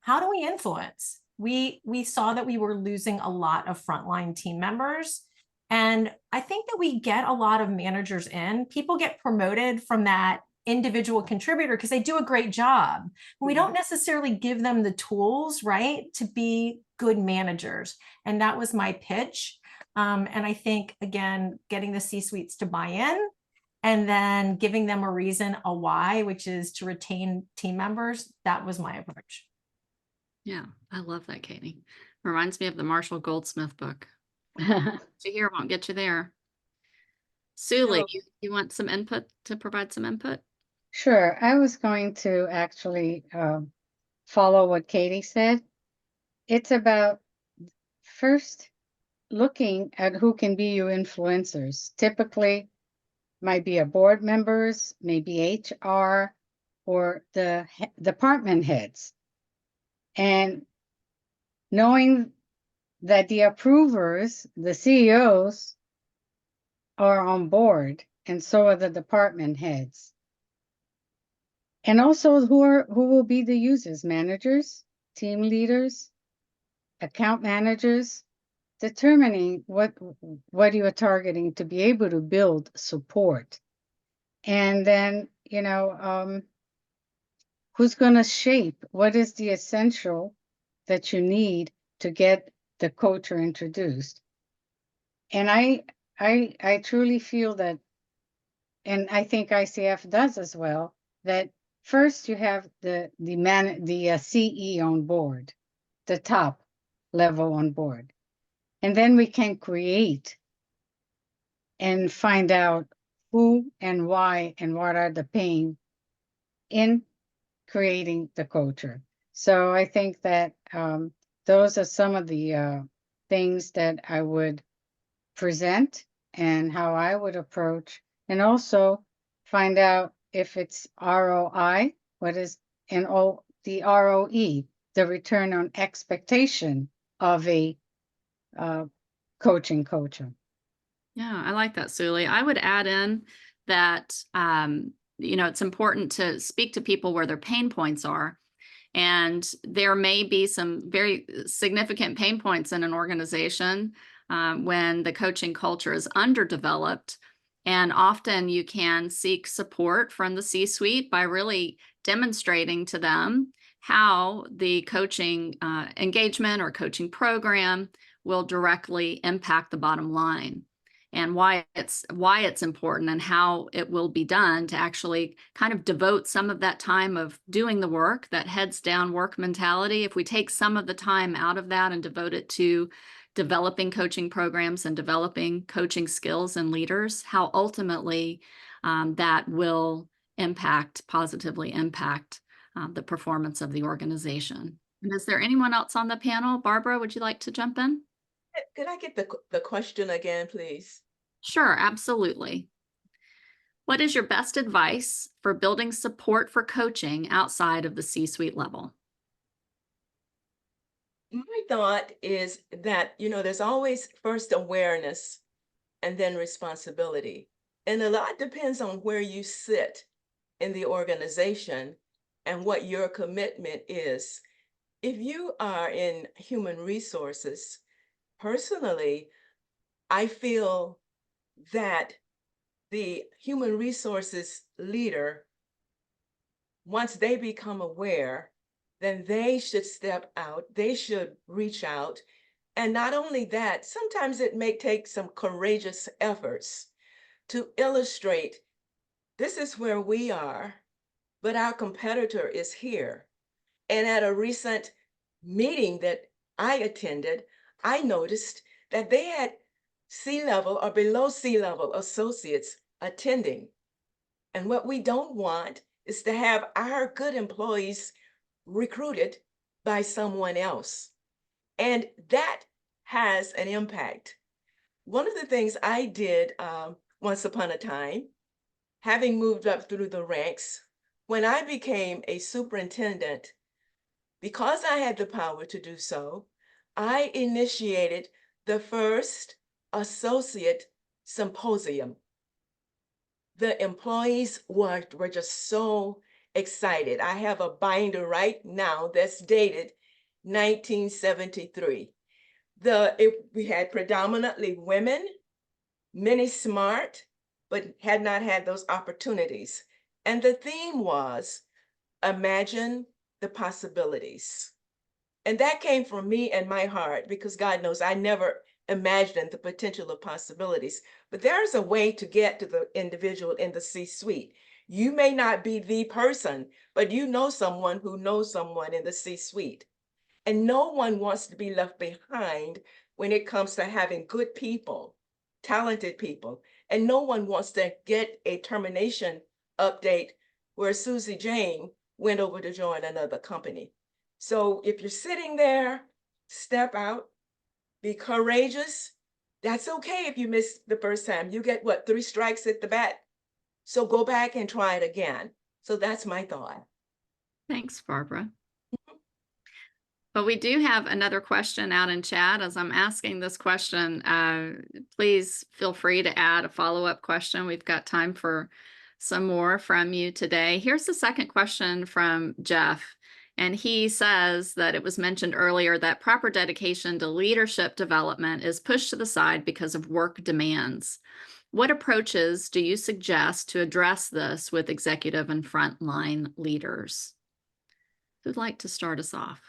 how do we influence? We saw that we were losing a lot of frontline team members. And I think that we get a lot of managers in. People get promoted from that individual contributor because they do a great job. We don't necessarily give them the tools, right, to be good managers. And that was my pitch. And I think, again, getting the C-suites to buy in and then giving them a reason, a why, which is to retain team members, that was my approach. Yeah, I love that, Katie. Reminds me of the Marshall Goldsmith book. What you hear won't get you there. Suli, you want some input, to provide some input? Sure. I was going to actually follow what Katie said. It's about first looking at who can be your influencers. Typically, might be a board members, maybe HR, or the department heads. And knowing that the approvers, the CEOs, are on board, and so are the department heads. And also who will be the users, managers, team leaders, account managers, determining what you are targeting to be able to build support. And then, who's going to shape what is the essential that you need to get the culture introduced. And I truly feel that, and I think ICF does as well, that first you have the CE on board, the top level on board. And then we can create and find out who and why and what are the pain in creating the culture. So I think that those are some of the things that I would present and how I would approach, and also find out if it's ROI, what is, and all the ROE, the return on expectation of a coaching culture. Yeah, I like that, Suli. I would add in that, it's important to speak to people where their pain points are. And there may be some very significant pain points in an organization when the coaching culture is underdeveloped. And often you can seek support from the C-suite by really demonstrating to them how the coaching engagement or coaching program will directly impact the bottom line, and why it's important and how it will be done, to actually kind of devote some of that time of doing the work, that heads down work mentality. If we take some of the time out of that and devote it to developing coaching programs and developing coaching skills and leaders, how ultimately that will positively impact the performance of the organization. And is there anyone else on the panel? Barbara, would you like to jump in? Could I get the question again, please? Sure, absolutely. What is your best advice for building support for coaching outside of the C-suite level? My thought is that, there's always first awareness and then responsibility. And a lot depends on where you sit in the organization and what your commitment is. If you are in human resources, personally, I feel that the human resources leader, once they become aware, then they should step out, they should reach out. And not only that, sometimes it may take some courageous efforts to illustrate this is where we are, but our competitor is here. And at a recent meeting that I attended, I noticed that they had C-level or below C-level associates attending. And what we don't want is to have our good employees recruited by someone else. And that has an impact. One of the things I did once upon a time, having moved up through the ranks, when I became a superintendent, because I had the power to do so, I initiated the first associate symposium. The employees were just so excited. I have a binder right now that's dated 1973. We had predominantly women, many smart, but had not had those opportunities. And the theme was imagine the possibilities. And that came from me and my heart, because God knows I never imagined the potential of possibilities. But there's a way to get to the individual in the C-suite. You may not be the person, but you know someone who knows someone in the C-suite. And no one wants to be left behind when it comes to having good people, talented people. And no one wants to get a termination update where Susie Jane went over to join another company. So if you're sitting there, step out, be courageous. That's okay if you miss the first time. You get what, 3 strikes at the bat? So go back and try it again. So that's my thought. Thanks, Barbara. But we do have another question out in chat. As I'm asking this question, please feel free to add a follow-up question. We've got time for some more from you today. Here's the second question from Jeff. And he says that it was mentioned earlier that proper dedication to leadership development is pushed to the side because of work demands. What approaches do you suggest to address this with executive and frontline leaders? Who'd like to start us off?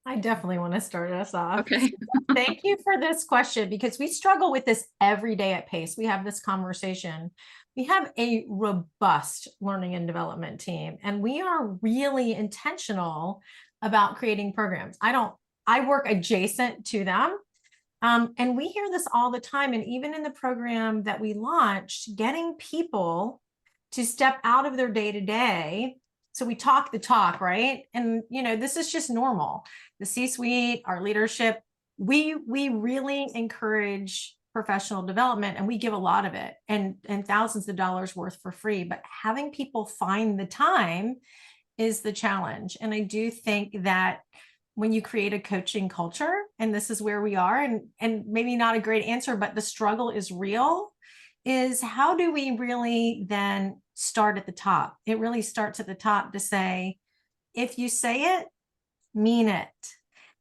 I definitely want to start us off. Okay. Thank you for this question, because we struggle with this every day at PACE. We have this conversation. We have a robust learning and development team, and we are really intentional about creating programs. I work adjacent to them. And we hear this all the time. And even in the program that we launched, getting people to step out of their day-to-day. So we talk the talk, right? And, this is just normal. The C-suite, our leadership, we really encourage professional development, and we give a lot of it and thousands of dollars worth for free. But having people find the time is the challenge. And I do think that when you create a coaching culture, and this is where we are, and maybe not a great answer, but the struggle is real, is how do we really then start at the top? It really starts at the top to say, if you say it, mean it.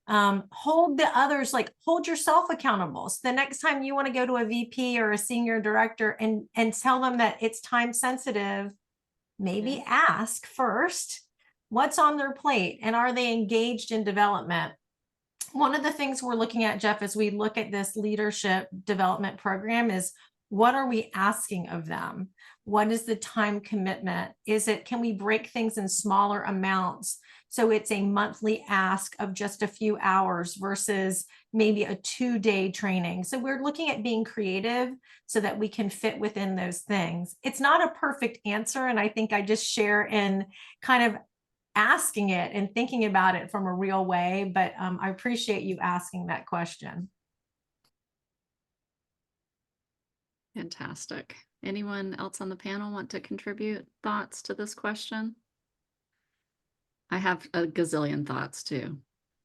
Hold the others, hold yourself accountable. So the next time you want to go to a VP or a senior director and tell them that it's time sensitive, maybe ask first what's on their plate and are they engaged in development. One of the things we're looking at, Jeff, as we look at this leadership development program is What are we asking of them? What is the time commitment? Can we break things in smaller amounts? So it's a monthly ask of just a few hours versus maybe a 2-day training. So we're looking at being creative so that we can fit within those things. It's not a perfect answer. And I think I just share in kind of asking it and thinking about it from a real way, but I appreciate you asking that question. Fantastic. Anyone else on the panel want to contribute thoughts to this question? I have a gazillion thoughts too.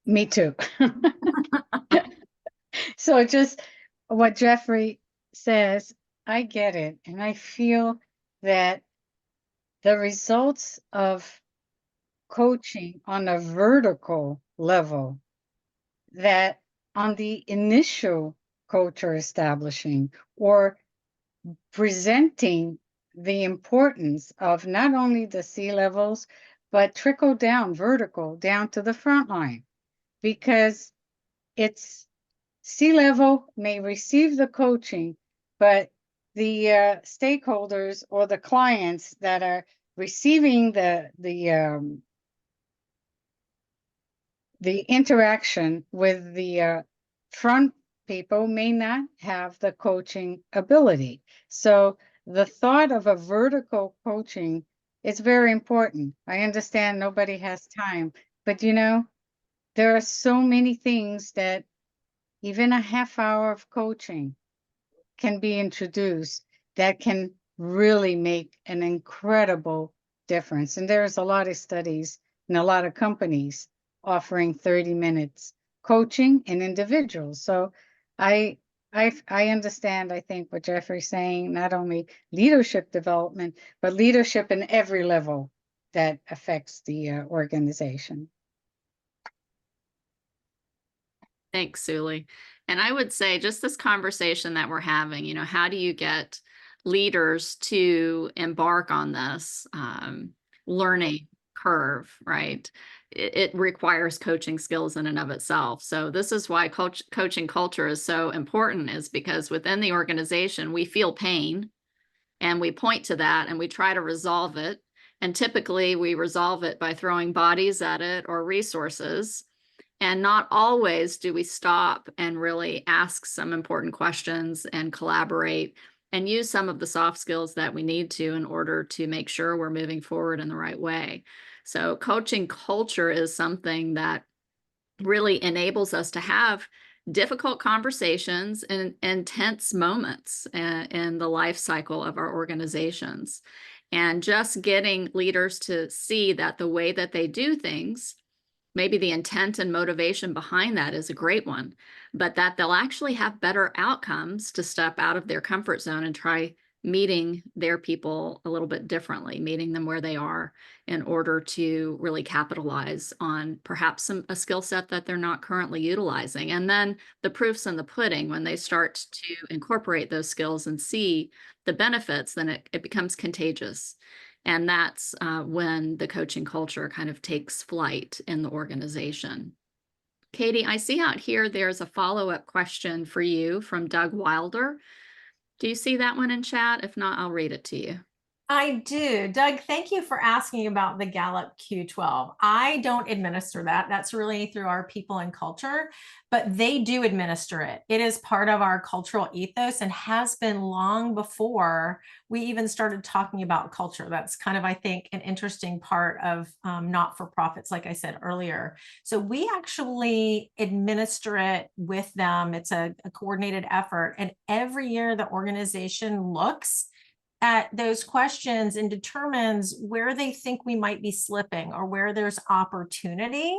Me too. So just what Jeffrey says, I get it. And I feel that the results of coaching on a vertical level, that on the initial culture establishing or presenting the importance of not only the C-levels, but trickle down vertical down to the front line, because it's C-level may receive the coaching, but the stakeholders or the clients that are receiving the interaction with the front people may not have the coaching ability. So the thought of a vertical coaching is very important. I understand nobody has time, but you know, there are so many things that even a half hour of coaching can be introduced that can really make an incredible difference. And there's a lot of studies and a lot of companies offering 30 minutes coaching in individuals. So I understand, I think, what Jeffrey's saying, not only leadership development, but leadership in every level that affects the organization. Thanks, Suli. And I would say just this conversation that we're having, how do you get leaders to embark on this learning curve, right? It requires coaching skills in and of itself. So this is why coaching culture is so important, is because within the organization, we feel pain and we point to that and we try to resolve it. And typically we resolve it by throwing bodies at it or resources. And not always do we stop and really ask some important questions and collaborate and use some of the soft skills that we need to in order to make sure we're moving forward in the right way. So coaching culture is something that really enables us to have difficult conversations and intense moments in the life cycle of our organizations. And just getting leaders to see that the way that they do things, maybe the intent and motivation behind that is a great one, but that they'll actually have better outcomes to step out of their comfort zone and try meeting their people a little bit differently, meeting them where they are in order to really capitalize on perhaps a skill set that they're not currently utilizing. And then the proof's in the pudding. When they start to incorporate those skills and see the benefits, then it becomes contagious. And that's when the coaching culture kind of takes flight in the organization. Katie, I see out here there's a follow-up question for you from Doug Wilder. Do you see that one in chat? If not, I'll read it to you. I do. Doug, thank you for asking about the Gallup Q12. I don't administer that. That's really through our people and culture, but they do administer it. It is part of our cultural ethos and has been long before we even started talking about culture. That's kind of, I think, an interesting part of not-for-profits, like I said earlier. So we actually administer it with them. It's a coordinated effort. And every year the organization looks at those questions and determines where they think we might be slipping or where there's opportunity.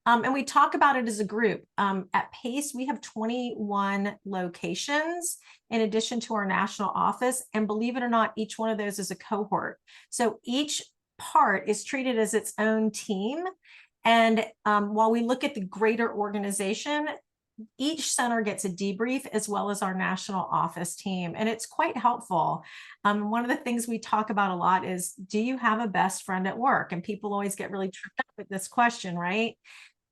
And we talk about it as a group. At PACE, we have 21 locations in addition to our national office. And believe it or not, each one of those is a cohort. So each part is treated as its own team. And while we look at the greater organization, each center gets a debrief as well as our national office team. And it's quite helpful. One of the things we talk about a lot is, do you have a best friend at work? And people always get really tripped up with this question, right?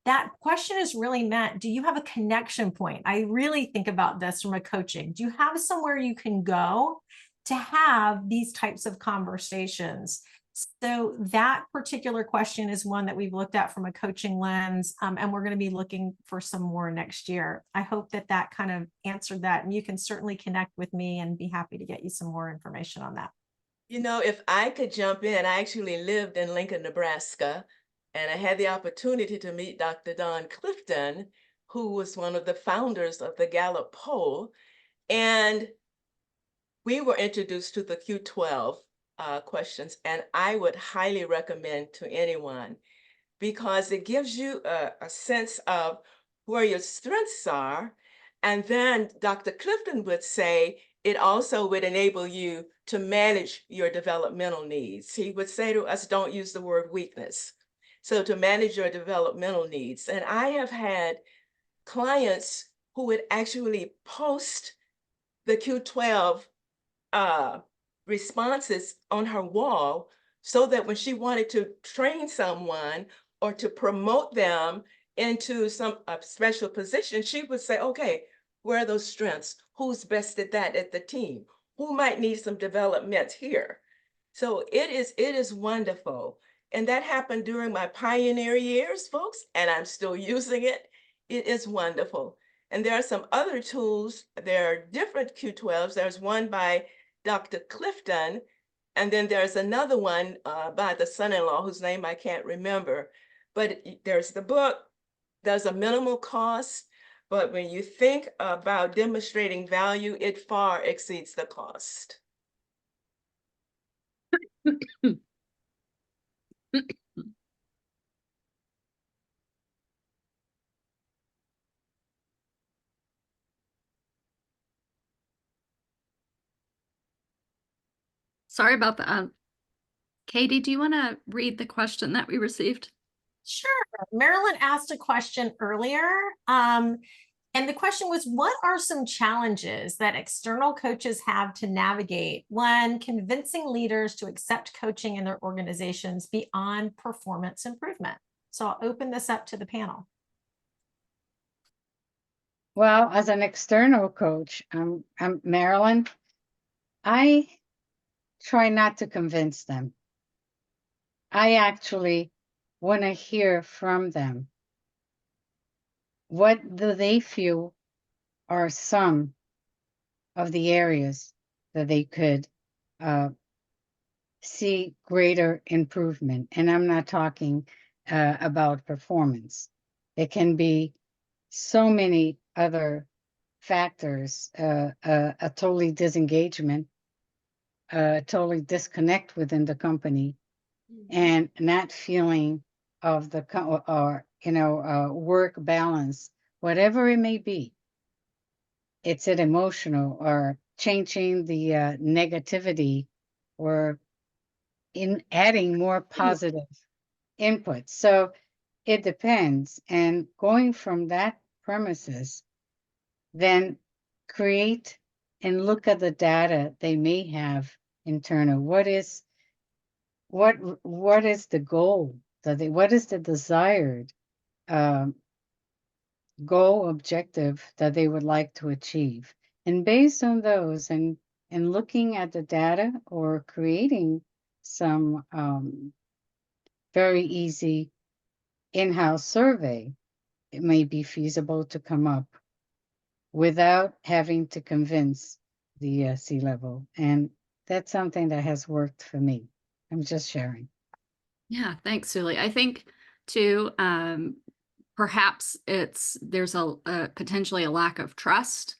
that question is really meant, do you have a connection point? I really think about this from a coaching. Do you have somewhere you can go to have these types of conversations? So that particular question is one that we've looked at from a coaching lens, and we're going to be looking for some more next year. I hope that that kind of answered that, and you can certainly connect with me and be happy to get you some more information on that. You know, if I could jump in, I actually lived in Lincoln, Nebraska, and I had the opportunity to meet Dr. Don Clifton, who was one of the founders of the Gallup poll. And we were introduced to the Q12 questions, and I would highly recommend to anyone because it gives you a sense of where your strengths are. And then Dr. Clifton would say it also would enable you to manage your developmental needs. He would say to us, don't use the word weakness. So to manage your developmental needs. And I have had clients who would actually post the Q12 responses on her wall so that when she wanted to train someone or to promote them into some special position, she would say, okay, where are those strengths? Who's best at that at the team? Who might need some development here? So it is wonderful. And that happened during my pioneer years, folks, and I'm still using it. It is wonderful. And there are some other tools. There are different Q12s. There's one by Dr. Clifton, and then there's another one by the son-in-law whose name I can't remember. But there's the book. There's a minimal cost, but when you think about demonstrating value, it far exceeds the cost. Sorry about that. Katie, do you want to read the question that we received? Sure. Marilyn asked a question earlier. And the question was, what are some challenges that external coaches have to navigate when convincing leaders to accept coaching in their organizations beyond performance improvement? So I'll open this up to the panel. Well, as an external coach, I'm Marilyn. I try not to convince them. I actually want to hear from them. What do they feel are some of the areas that they could see greater improvement? And I'm not talking about performance. It can be so many other factors, a totally disengagement, totally disconnect within the company, and not feeling of the work balance, whatever it may be. It's an emotional or changing the negativity or in adding more positive input. So it depends. And going from that premises, then create and look at the data they may have internal. What is the goal that what is the desired goal objective that they would like to achieve? And based on those and looking at the data or creating some very easy in-house survey, it may be feasible to come up without having to convince the C-level. And that's something that has worked for me. I'm just sharing. Yeah, thanks, Julie. I think too, perhaps there's a potentially a lack of trust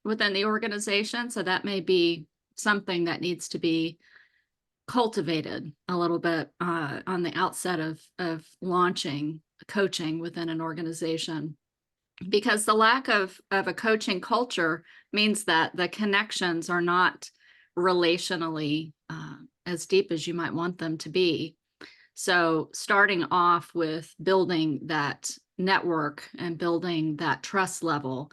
within the organization. So that may be something that needs to be cultivated a little bit on the outset of launching coaching within an organization. Because the lack of a coaching culture means that the connections are not relationally as deep as you might want them to be. So starting off with building that network and building that trust level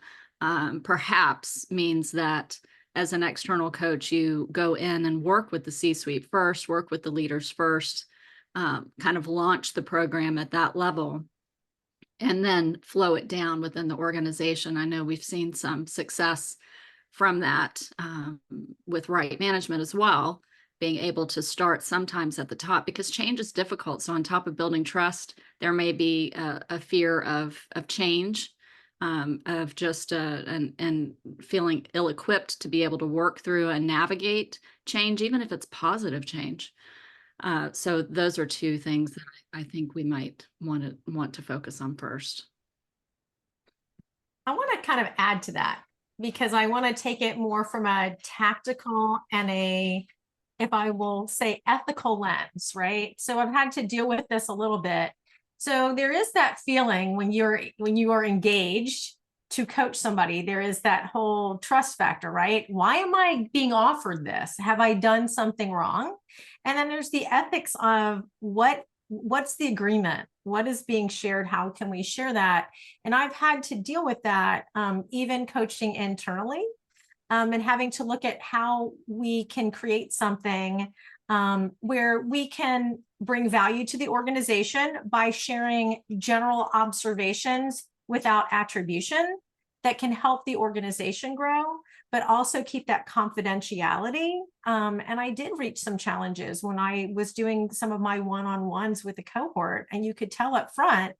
perhaps means that as an external coach, you go in and work with the C-suite first, work with the leaders first, kind of launch the program at that level. and then flow it down within the organization. I know we've seen some success from that with right management as well, being able to start sometimes at the top, because change is difficult. So on top of building trust, there may be a fear of change, of just and feeling ill-equipped to be able to work through and navigate change, even if it's positive change. So those are two things that I think we might want to focus on first. I want to kind of add to that, because I want to take it more from a tactical and a, if I will say, ethical lens, right? So I've had to deal with this a little bit. So there is that feeling when you are engaged to coach somebody, there is that whole trust factor, right? Why am I being offered this? Have I done something wrong? And then there's the ethics of what's the agreement? What is being shared? How can we share that? And I've had to deal with that, even coaching internally, and having to look at how we can create something where we can bring value to the organization by sharing general observations without attribution that can help the organization grow, but also keep that confidentiality. And I did reach some challenges when I was doing some of my one-on-ones with the cohort, and you could tell up front,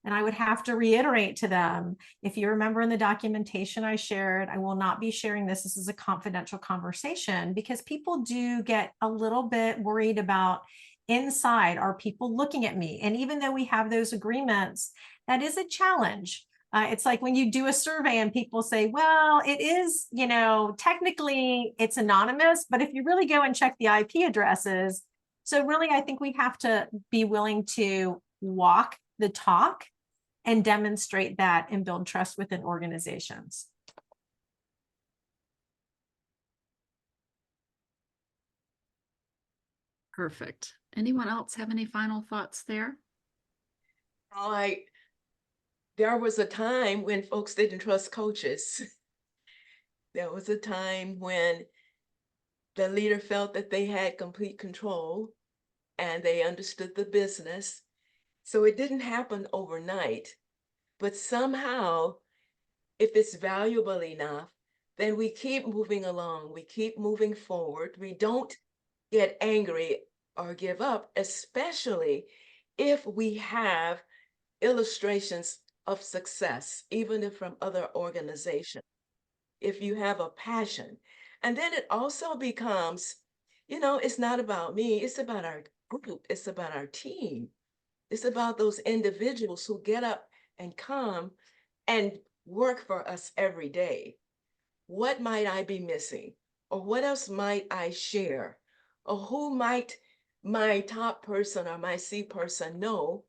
and I would have to reiterate to them, if you remember in the documentation I shared, I will not be sharing this. This is a confidential conversation, because people do get a little bit worried about inside, are people looking at me? And even though we have those agreements, that is a challenge. It's like when you do a survey and people say, well, it is, technically it's anonymous, but if you really go and check the IP addresses, so really, I think we have to be willing to walk the talk and demonstrate that and build trust within organizations. Perfect. Anyone else have any final thoughts there? There was a time when folks didn't trust coaches. There was a time when the leader felt that they had complete control and they understood the business. So it didn't happen overnight, but somehow, if it's valuable enough, then we keep moving along, we keep moving forward. We don't get angry or give up, especially if we have illustrations of success, even if from other organizations, if you have a passion. And then it also becomes, it's not about me, it's about our group, it's about our team. It's about those individuals who get up and come and work for us every day. What might I be missing? Or what else might I share? Or who might my top person or my C person know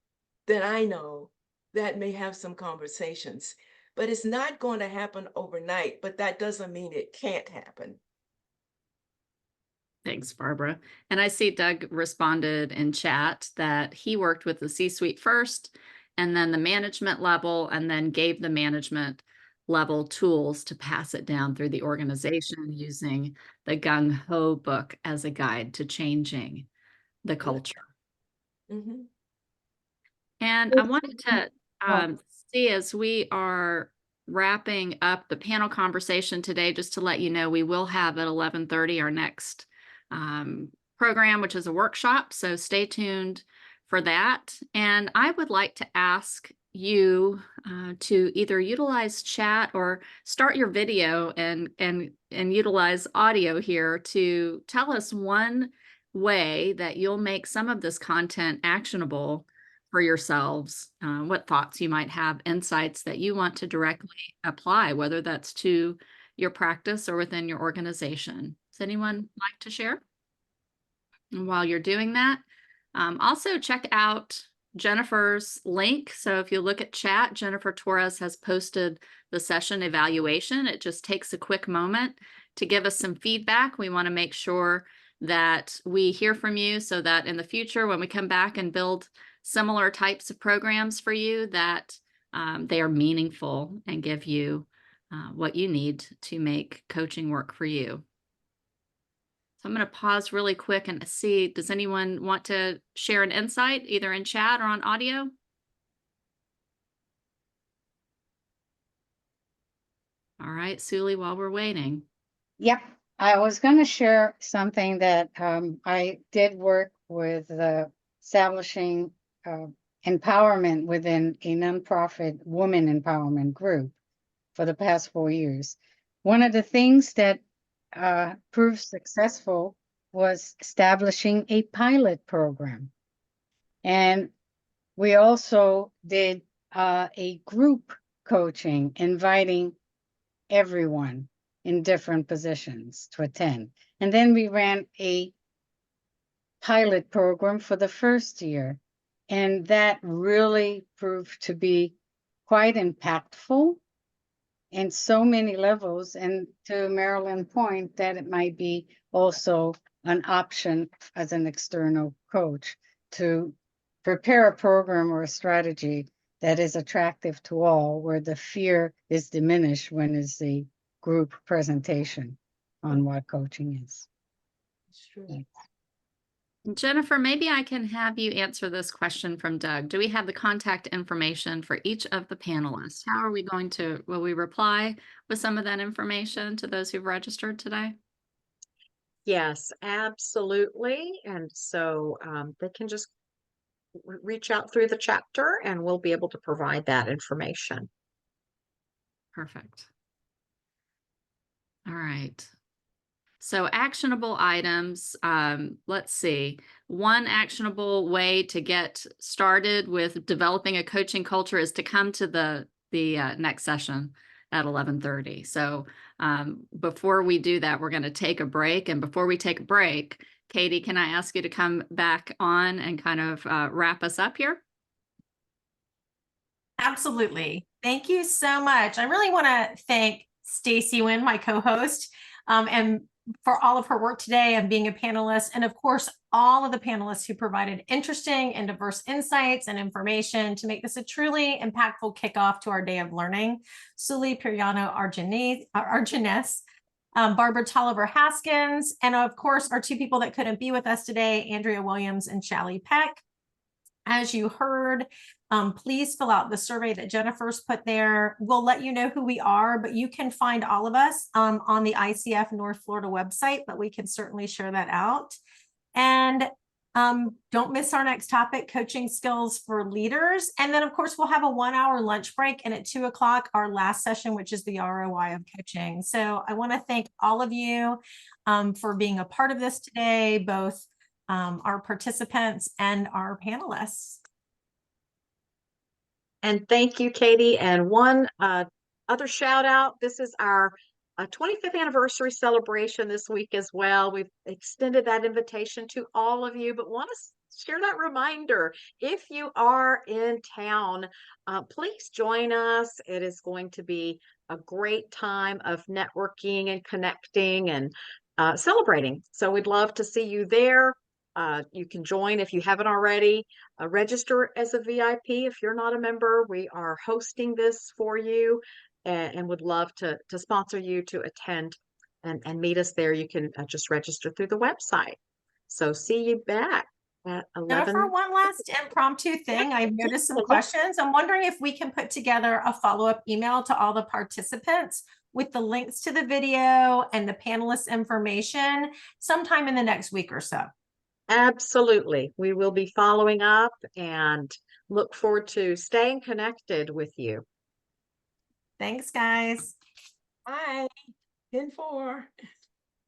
that I know that may have some conversations? But it's not going to happen overnight, but that doesn't mean it can't happen. Thanks, Barbara. And I see Doug responded in chat that he worked with the C-suite first, and then the management level, and then gave the management level tools to pass it down through the organization using the Gung Ho book as a guide to changing the culture. Mm-hmm. And I wanted to see, as we are wrapping up the panel conversation today, just to let you know, we will have at 11:30 our next program, which is a workshop. So stay tuned for that. And I would like to ask you to either utilize chat or start your video and utilize audio here to tell us one way that you'll make some of this content actionable for yourselves, what thoughts you might have, insights that you want to directly apply, whether that's to your practice or within your organization. Does anyone like to share? And while you're doing that, also check out Jennifer's link. So if you look at chat, Jennifer Torres has posted the session evaluation. It just takes a quick moment to give us some feedback. We want to make sure that we hear from you so that in the future, when we come back and build similar types of programs for you, that they are meaningful and give you what you need to make coaching work for you. So I'm going to pause really quick and see, does anyone want to share an insight either in chat or on audio? All right, Suli, while we're waiting. Yep. I was going to share something that I did work with establishing empowerment within a nonprofit women empowerment group for the past 4 years. One of the things that proved successful was establishing a pilot program. And we also did a group coaching, inviting everyone in different positions to attend. And then we ran a pilot program for the first year. And that really proved to be quite impactful in so many levels. And to Marilyn's point, that it might be also an option as an external coach to prepare a program or a strategy that is attractive to all, where the fear is diminished when it's the group presentation on what coaching is. It's true. Thanks. Jennifer, maybe I can have you answer this question from Doug. Do we have the contact information for each of the panelists? How are we going to, will we reply with some of that information to those who've registered today? Yes, absolutely. And so they can just reach out through the chapter and we'll be able to provide that information. Perfect. All right. So actionable items, let's see. One actionable way to get started with developing a coaching culture is to come to the next session at 11:30. So before we do that, we're going to take a break. And before we take a break, Katie, can I ask you to come back on and kind of wrap us up here? Absolutely. Thank you so much. I really want to thank Stacy Wynn, my co-host, and for all of her work today and being a panelist. And of course, all of the panelists who provided interesting and diverse insights and information to make this a truly impactful kickoff to our day of learning. Suli Piriano Argenes, Barbara Tolliver Haskins, and of course, our two people that couldn't be with us today, Andrea Williams and Sally Peck. As you heard, please fill out the survey that Jennifer's put there. We'll let you know who we are, but you can find all of us on the ICF North Florida website, but we can certainly share that out. And don't miss our next topic, coaching skills for leaders. And then of course, we'll have a 1-hour lunch break, and at 2 o'clock, our last session, which is the ROI of coaching. So I want to thank all of you for being a part of this today, both our participants and our panelists. And thank you, Katie. And one other shout out, this is our 25th anniversary celebration this week as well. We've extended that invitation to all of you, but want to share that reminder. If you are in town, please join us. It is going to be a great time of networking and connecting and celebrating. So we'd love to see you there. You can join if you haven't already. Register as a VIP if you're not a member. We are hosting this for you and would love to sponsor you to attend and meet us there. You can just register through the website. So see you back at 11. Jennifer, one last impromptu thing. I've noticed some questions. I'm wondering if we can put together a follow-up email to all the participants with the links to the video and the panelists' information sometime in the next week or so. Absolutely. We will be following up and look forward to staying connected with you. Thanks, guys. Bye. 10-4.